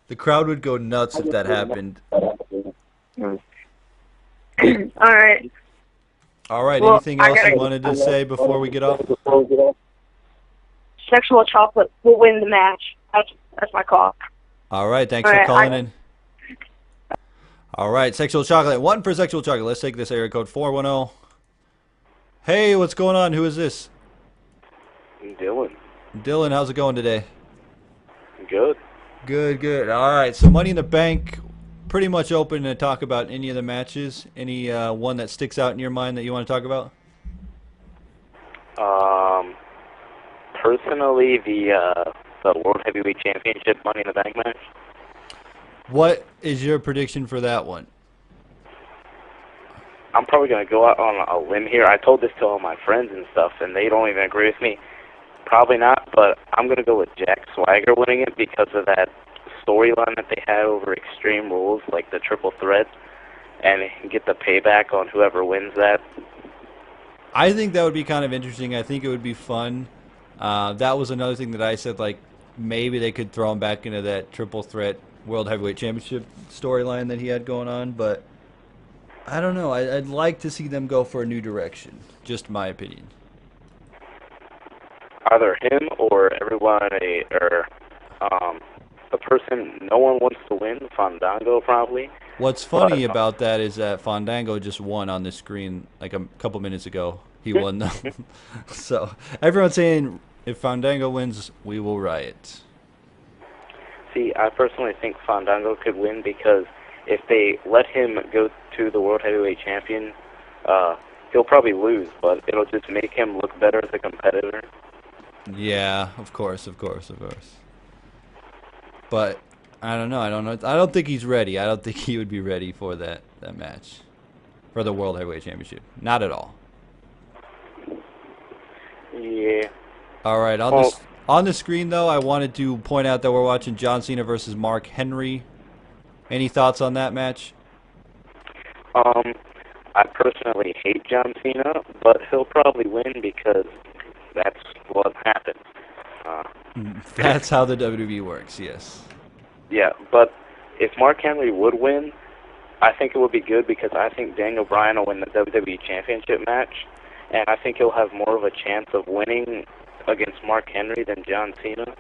The crowd would go nuts if that happened. All right. All right. Well, anything else you wanted to say before we get off? Sexual Chocolate will win the match. That's my call. All right. Thanks for calling in. All right. Sexual Chocolate. 1 for Sexual Chocolate. Let's take this area code 410. Hey, what's going on? Who is this? Dylan. Dylan, how's it going today? Good. Good. All right. So Money in the Bank, pretty much open to talk about any of the matches. Any one that sticks out in your mind that you want to talk about? Personally, the World Heavyweight Championship Money in the Bank match. What is your prediction for that one? I'm probably going to go out on a limb here. I told this to all my friends and stuff, and they don't even agree with me. Probably not, but I'm going to go with Jack Swagger winning it because of that storyline that they had over Extreme Rules, like the triple threat, and get the payback on whoever wins that. I think that would be kind of interesting. I think it would be fun. That was another thing that I said, maybe they could throw him back into that triple threat World Heavyweight Championship storyline that he had going on, but I don't know. I'd like to see them go for a new direction. Just my opinion. Either him or everyone, or the person no one wants to win, Fandango probably. What's funny about that is that Fandango just won on the screen a couple minutes ago. He won them. So everyone's saying if Fandango wins, we will riot. See, I personally think Fandango could win because if they let him go to the World Heavyweight Champion, he'll probably lose, but it'll just make him look better as a competitor. Yeah, of course. But I don't know. I don't think he's ready. I don't think he would be ready for that match for the World Heavyweight Championship. Not at all. Yeah. All right. On the screen though, I wanted to point out that we're watching John Cena versus Mark Henry. Any thoughts on that match? I personally hate John Cena, but he'll probably win because that's what happens. That's how the WWE works, yes. Yeah, but if Mark Henry would win, I think it would be good because I think Daniel Bryan will win the WWE Championship match, and I think he'll have more of a chance of winning against Mark Henry than John Cena.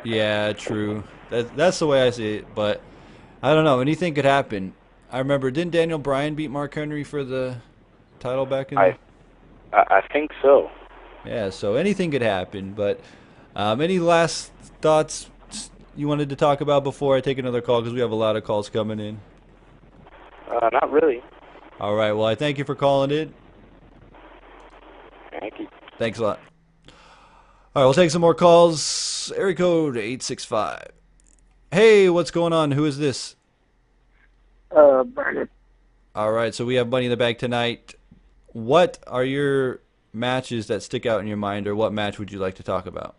Yeah, true. That's the way I see it, but I don't know. Anything could happen. I remember, didn't Daniel Bryan beat Mark Henry for the title back in the... I think so. Yeah, so anything could happen, but any last thoughts you wanted to talk about before I take another call, because we have a lot of calls coming in? Not really. All right, well, I thank you for calling in. Thank you. Thanks a lot. All right, we'll take some more calls. Area code 865. Hey, what's going on? Who is this? Barrett. All right, so we have Money in the Bank tonight. What are your matches that stick out in your mind, or what match would you like to talk about?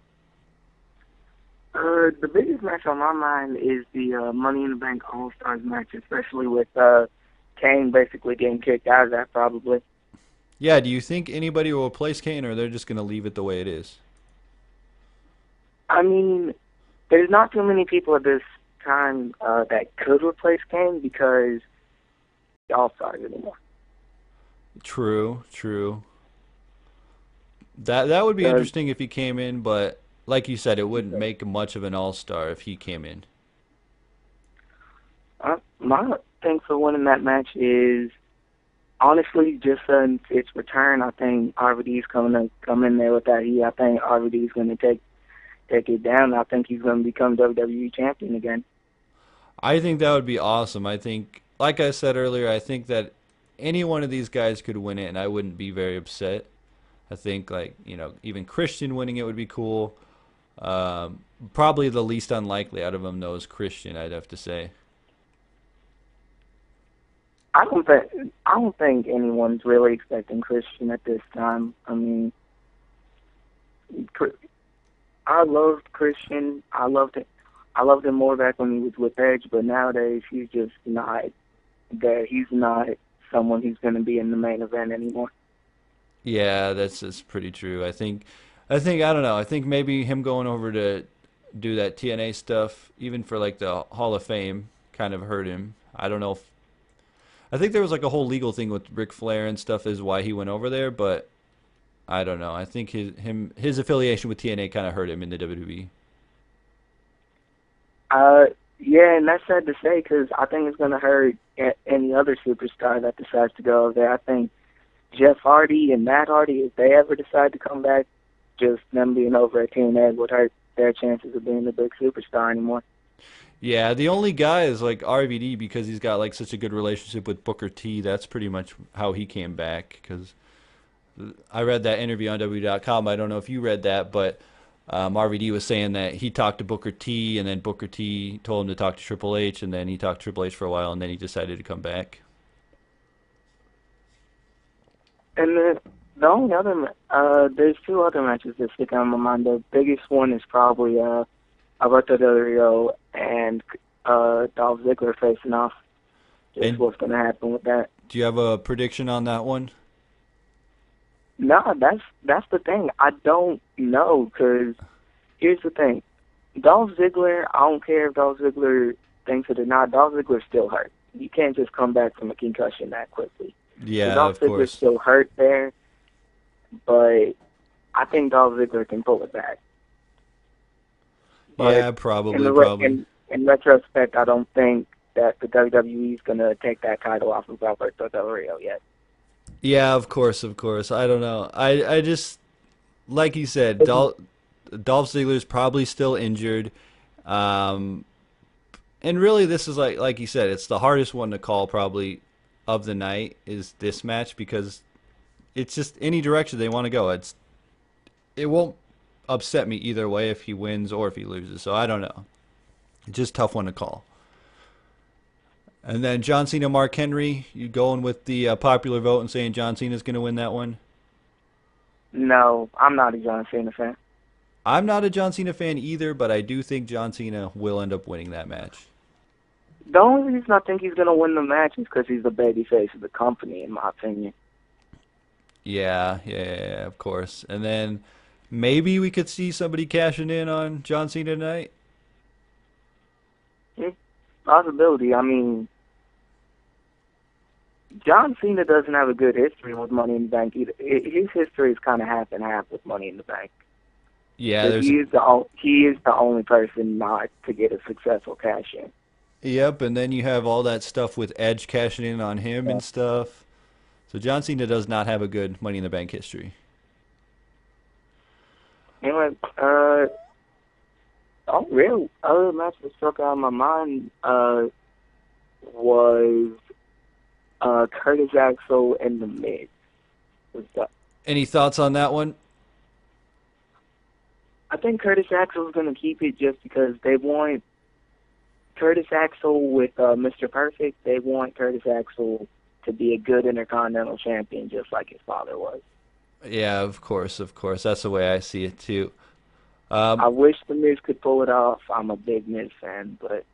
The biggest match on my mind is the Money in the Bank All-Stars match, especially with Kane basically getting kicked out of that probably. Yeah, do you think anybody will replace Kane, or they're just going to leave it the way it is? I mean, there's not too many people at this time that could replace Kane because the All-Stars anymore. True. That would be interesting if he came in, but like you said, it wouldn't make much of an all-star if he came in. My thing for winning that match is, honestly, just since its return, I think RVD's come in there with that heat. I think RVD's going to take it down. I think he's going to become WWE champion again. I think that would be awesome. I think, like I said earlier, I think that any one of these guys could win it, and I wouldn't be very upset. I think, even Christian winning it would be cool. Probably the least unlikely out of them, though, is Christian, I'd have to say. I don't think anyone's really expecting Christian at this time. I mean, I loved Christian. I loved him more back when he was with Edge, but nowadays he's just not there. He's not someone who's going to be in the main event anymore. Yeah, that's pretty true. I think I don't know. I think maybe him going over to do that TNA stuff, even for the Hall of Fame, kind of hurt him. I don't know if I think there was a whole legal thing with Ric Flair and stuff is why he went over there, but I don't know. I think his affiliation with TNA kind of hurt him in the WWE. Yeah, and that's sad to say because I think it's going to hurt any other superstar that decides to go over there. I think Jeff Hardy and Matt Hardy, if they ever decide to come back, just them being over at TNA would hurt their chances of being a big superstar anymore. Yeah, the only guy is RVD because he's got such a good relationship with Booker T. That's pretty much how he came back. Because I read that interview on WWE.com. I don't know if you read that, but RVD was saying that he talked to Booker T, and then Booker T told him to talk to Triple H, and then he talked to Triple H for a while, and then he decided to come back. And the only other, there's two other matches that stick out in my mind. The biggest one is probably Alberto Del Rio and Dolph Ziggler facing off. Just what's going to happen with that. Do you have a prediction on that one? No, that's the thing. I don't know, because here's the thing. Dolph Ziggler, I don't care if Dolph Ziggler thinks it or not, Dolph Ziggler's still hurt. You can't just come back from a concussion that quickly. Yeah, Dolph of Ziggler's course. still hurt there, but I think Dolph Ziggler can pull it back. But yeah, probably. In retrospect, I don't think that the WWE is going to take that title off of Alberto Del Rio yet. Yeah, of course. I don't know. I just, like you said, Dolph Ziggler's probably still injured. And really, this is like you said, it's the hardest one to call probably of the night is this match because it's just any direction they want to go. It won't upset me either way if he wins or if he loses. So I don't know. Just tough one to call. And then John Cena, Mark Henry, you going with the popular vote and saying John Cena's going to win that one? No, I'm not a John Cena fan. I'm not a John Cena fan either, but I do think John Cena will end up winning that match. The only reason I think he's going to win the match is because he's the babyface of the company, in my opinion. Yeah, of course. And then maybe we could see somebody cashing in on John Cena tonight. It's a possibility. I mean, John Cena doesn't have a good history with Money in the Bank either. His history is kind of half and half with Money in the Bank. Yeah, he is the only person not to get a successful cash in. Yep, and then you have all that stuff with Edge cashing in on him and stuff. So John Cena does not have a good Money in the Bank history. Anyway, real other match that struck out of my mind was Curtis Axel and The Miz. Any thoughts on that one? I think Curtis Axel's going to keep it just because they want Curtis Axel with Mr. Perfect. They want Curtis Axel to be a good Intercontinental Champion just like his father was. Yeah, of course. That's the way I see it, too. I wish The Miz could pull it off. I'm a big Miz fan, but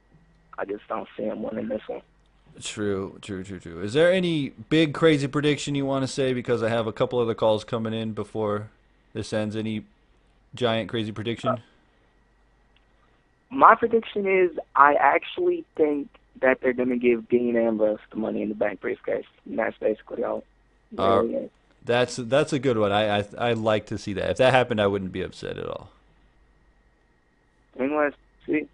I just don't see him winning this one. True. Is there any big, crazy prediction you want to say? Because I have a couple other calls coming in before this ends. Any giant, crazy prediction? My prediction is I actually think that they're going to give Dean Ambrose the Money in the Bank briefcase. And that's basically all. That's a good one. I like to see that. If that happened, I wouldn't be upset at all. Anyway, see.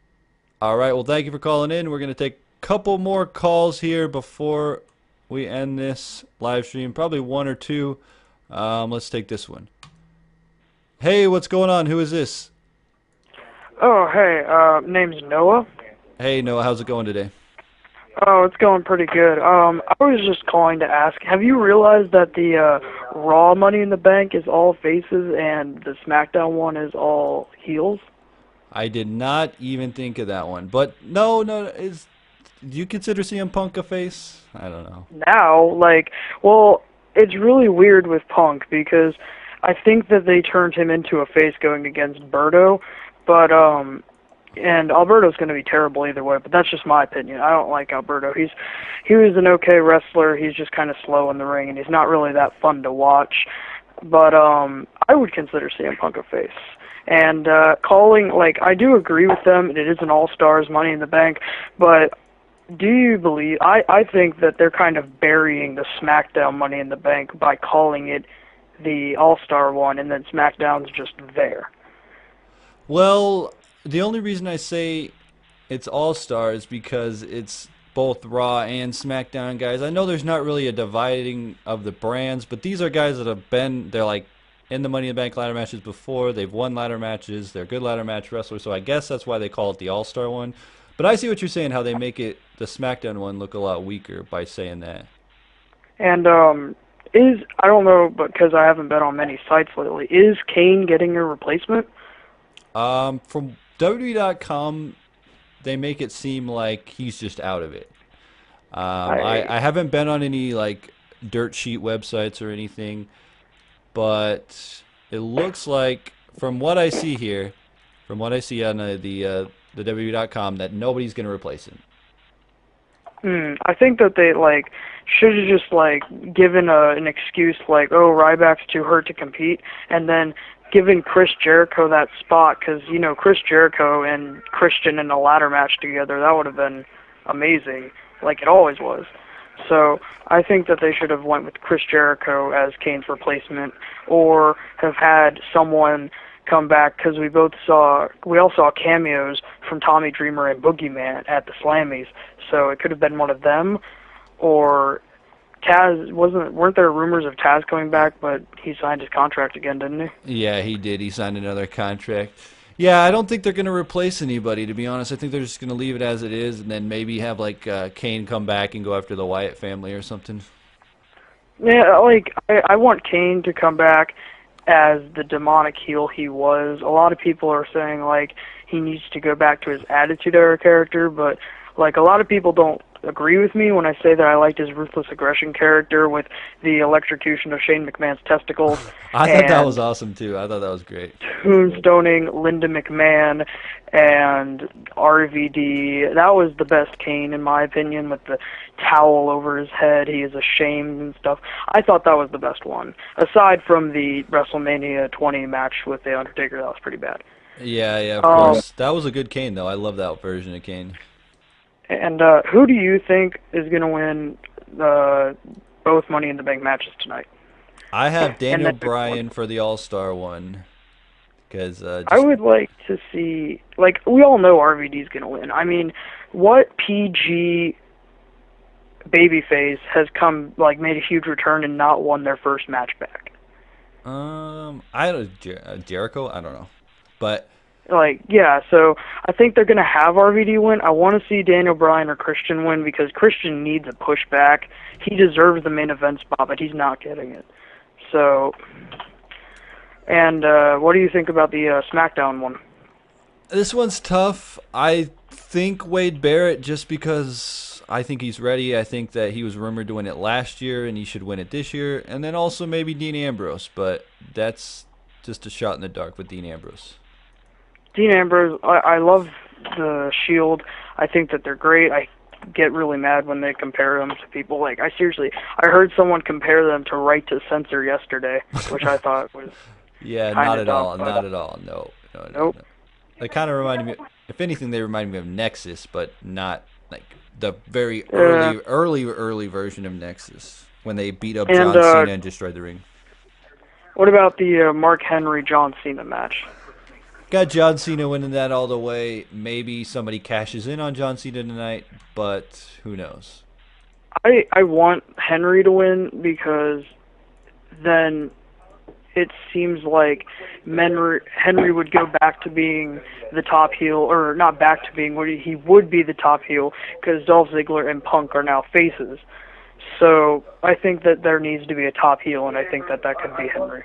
All right. Well, thank you for calling in. We're going to take a couple more calls here before we end this live stream. Probably one or two. Let's take this one. Hey, what's going on? Who is this? Oh, hey. Name's Noah. Hey, Noah. How's it going today? Oh, it's going pretty good. I was just calling to ask, have you realized that the Raw Money in the Bank is all faces and the SmackDown one is all heels? I did not even think of that one. But no, do you consider CM Punk a face? I don't know. Now, it's really weird with Punk because I think that they turned him into a face going against Berto, but and Alberto's going to be terrible either way, but that's just my opinion. I don't like Alberto. He was an okay wrestler. He's just kind of slow in the ring, and he's not really that fun to watch. But I would consider CM Punk a face. And I do agree with them. It is an All-Stars Money in the Bank, but do you believe, I think that they're kind of burying the SmackDown Money in the Bank by calling it the All-Star one, and then SmackDown's just there. Well, the only reason I say it's All-Star is because it's both Raw and SmackDown guys. I know there's not really a dividing of the brands, but these are guys that have been, they're like in the Money in the Bank ladder matches before. They've won ladder matches. They're good ladder match wrestlers, so I guess that's why they call it the All-Star one. But I see what you're saying, how they make it, the SmackDown one, look a lot weaker by saying that. And I don't know, because I haven't been on many sites lately, is Kane getting a replacement? From WWE.com, they make it seem like he's just out of it. I haven't been on any dirt sheet websites or anything, but it looks like from what I see here, from what I see on the WWE.com, that nobody's going to replace him. I think that they should have just given an excuse Ryback's too hurt to compete, and then given Chris Jericho that spot, because Chris Jericho and Christian in a ladder match together, that would have been amazing, like it always was. So I think that they should have went with Chris Jericho as Kane's replacement, or have had someone come back, because we all saw cameos from Tommy Dreamer and Boogeyman at the Slammies, so it could have been one of them, or Taz. Weren't there rumors of Taz coming back, but he signed his contract again, didn't he? Yeah, he did. He signed another contract. Yeah, I don't think they're going to replace anybody, to be honest. I think they're just going to leave it as it is, and then maybe have Kane come back and go after the Wyatt family or something. Yeah, I want Kane to come back as the demonic heel he was. A lot of people are saying he needs to go back to his Attitude Era character, but a lot of people don't agree with me when I say that I liked his ruthless aggression character with the electrocution of Shane McMahon's testicles. I thought that was awesome too. I thought that was great. Tombstoning Linda McMahon and RVD. That was the best Kane, in my opinion, with the towel over his head. He is ashamed and stuff. I thought that was the best one. Aside from the WrestleMania 20 match with The Undertaker, that was pretty bad. Yeah, of course. That was a good Kane, though. I love that version of Kane. And who do you think is going to win both Money in the Bank matches tonight? I have Daniel Bryan for the All-Star one. Because I would like to see, like, we all know RVD's going to win. I mean, what PG babyface has come, like, made a huge return and not won their first match back? Jericho? I don't know. But like, yeah, so I think they're going to have RVD win. I want to see Daniel Bryan or Christian win because Christian needs a pushback. He deserves the main event spot, but he's not getting it. So, and what do you think about the SmackDown one? This one's tough. I think Wade Barrett, just because I think he's ready. I think that he was rumored to win it last year, and he should win it this year. And then also maybe Dean Ambrose, but that's just a shot in the dark with Dean Ambrose. Dean Ambrose, I love the Shield. I think that they're great. I get really mad when they compare them to people. Like, I heard someone compare them to Right to Censor yesterday, which I thought was yeah, not at all. No. They kind of reminded me. If anything, they remind me of Nexus, but not like the very early version of Nexus when they beat up John Cena and destroyed the ring. What about the Mark Henry John Cena match? Got John Cena winning that all the way. Maybe somebody cashes in on John Cena tonight, but who knows? I want Henry to win because then it seems like Henry would go back to being the top heel, or not back to being, he would be the top heel because Dolph Ziggler and Punk are now faces. So I think that there needs to be a top heel, and I think that could be Henry.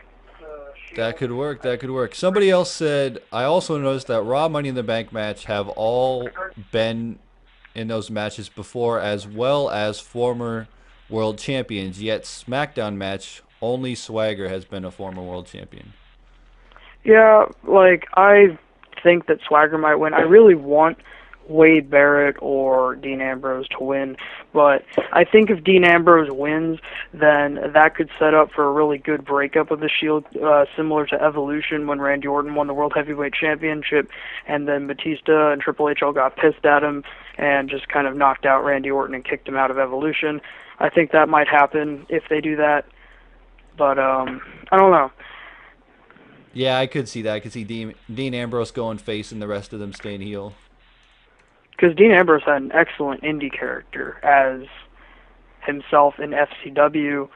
That could work. Somebody else said, I also noticed that Raw Money in the Bank match have all been in those matches before, as well as former world champions, yet SmackDown match, only Swagger has been a former world champion. Yeah, like, I think that Swagger might win. I really want Wade Barrett or Dean Ambrose to win, but I think if Dean Ambrose wins, then that could set up for a really good breakup of the Shield, similar to Evolution when Randy Orton won the World Heavyweight Championship, and then Batista and Triple H all got pissed at him and just kind of knocked out Randy Orton and kicked him out of Evolution. I think that might happen if they do that, but I don't know. Yeah, I could see that. I could see Dean Ambrose going face and the rest of them staying heel. Because Dean Ambrose had an excellent indie character as himself in FCW,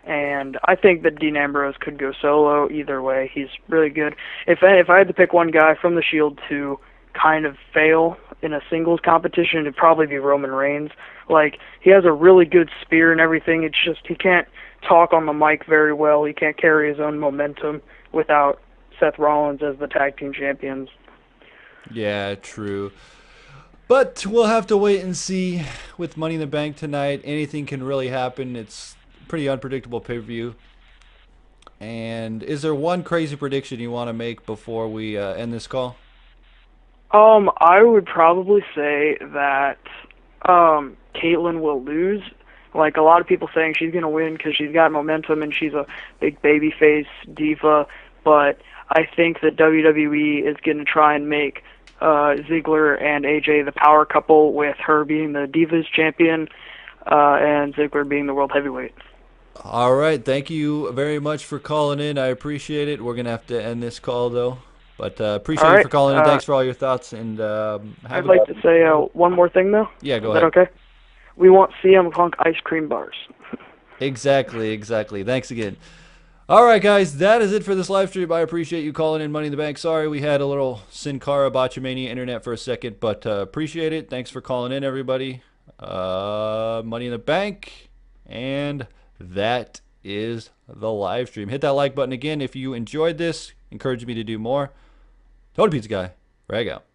and I think that Dean Ambrose could go solo either way. He's really good. If I had to pick one guy from the Shield to kind of fail in a singles competition, it'd probably be Roman Reigns. Like, he has a really good spear and everything. It's just he can't talk on the mic very well. He can't carry his own momentum without Seth Rollins as the tag team champions. Yeah, true. But we'll have to wait and see with Money in the Bank tonight. Anything can really happen. It's pretty unpredictable pay-per-view. And is there one crazy prediction you want to make before we end this call? I would probably say that Caitlyn will lose. Like, a lot of people saying she's going to win because she's got momentum and she's a big babyface diva. But I think that WWE is going to try and make Ziggler and AJ the power couple, with her being the Divas champion and Ziggler being the World Heavyweight. All right. Thank you very much for calling in. I appreciate it. We're going to have to end this call, though. But appreciate you for calling in. Thanks for all your thoughts. And I'd like to say one more thing, though. Yeah, go ahead. Is that okay? We want CM Punk ice cream bars. Exactly. Thanks again. All right, guys, that is it for this live stream. I appreciate you calling in Money in the Bank. Sorry we had a little Sin Cara Botchamania internet for a second, but appreciate it. Thanks for calling in, everybody. Money in the Bank, and that is the live stream. Hit that like button again if you enjoyed this. Encourage me to do more. Total Pizza Guy, rag out.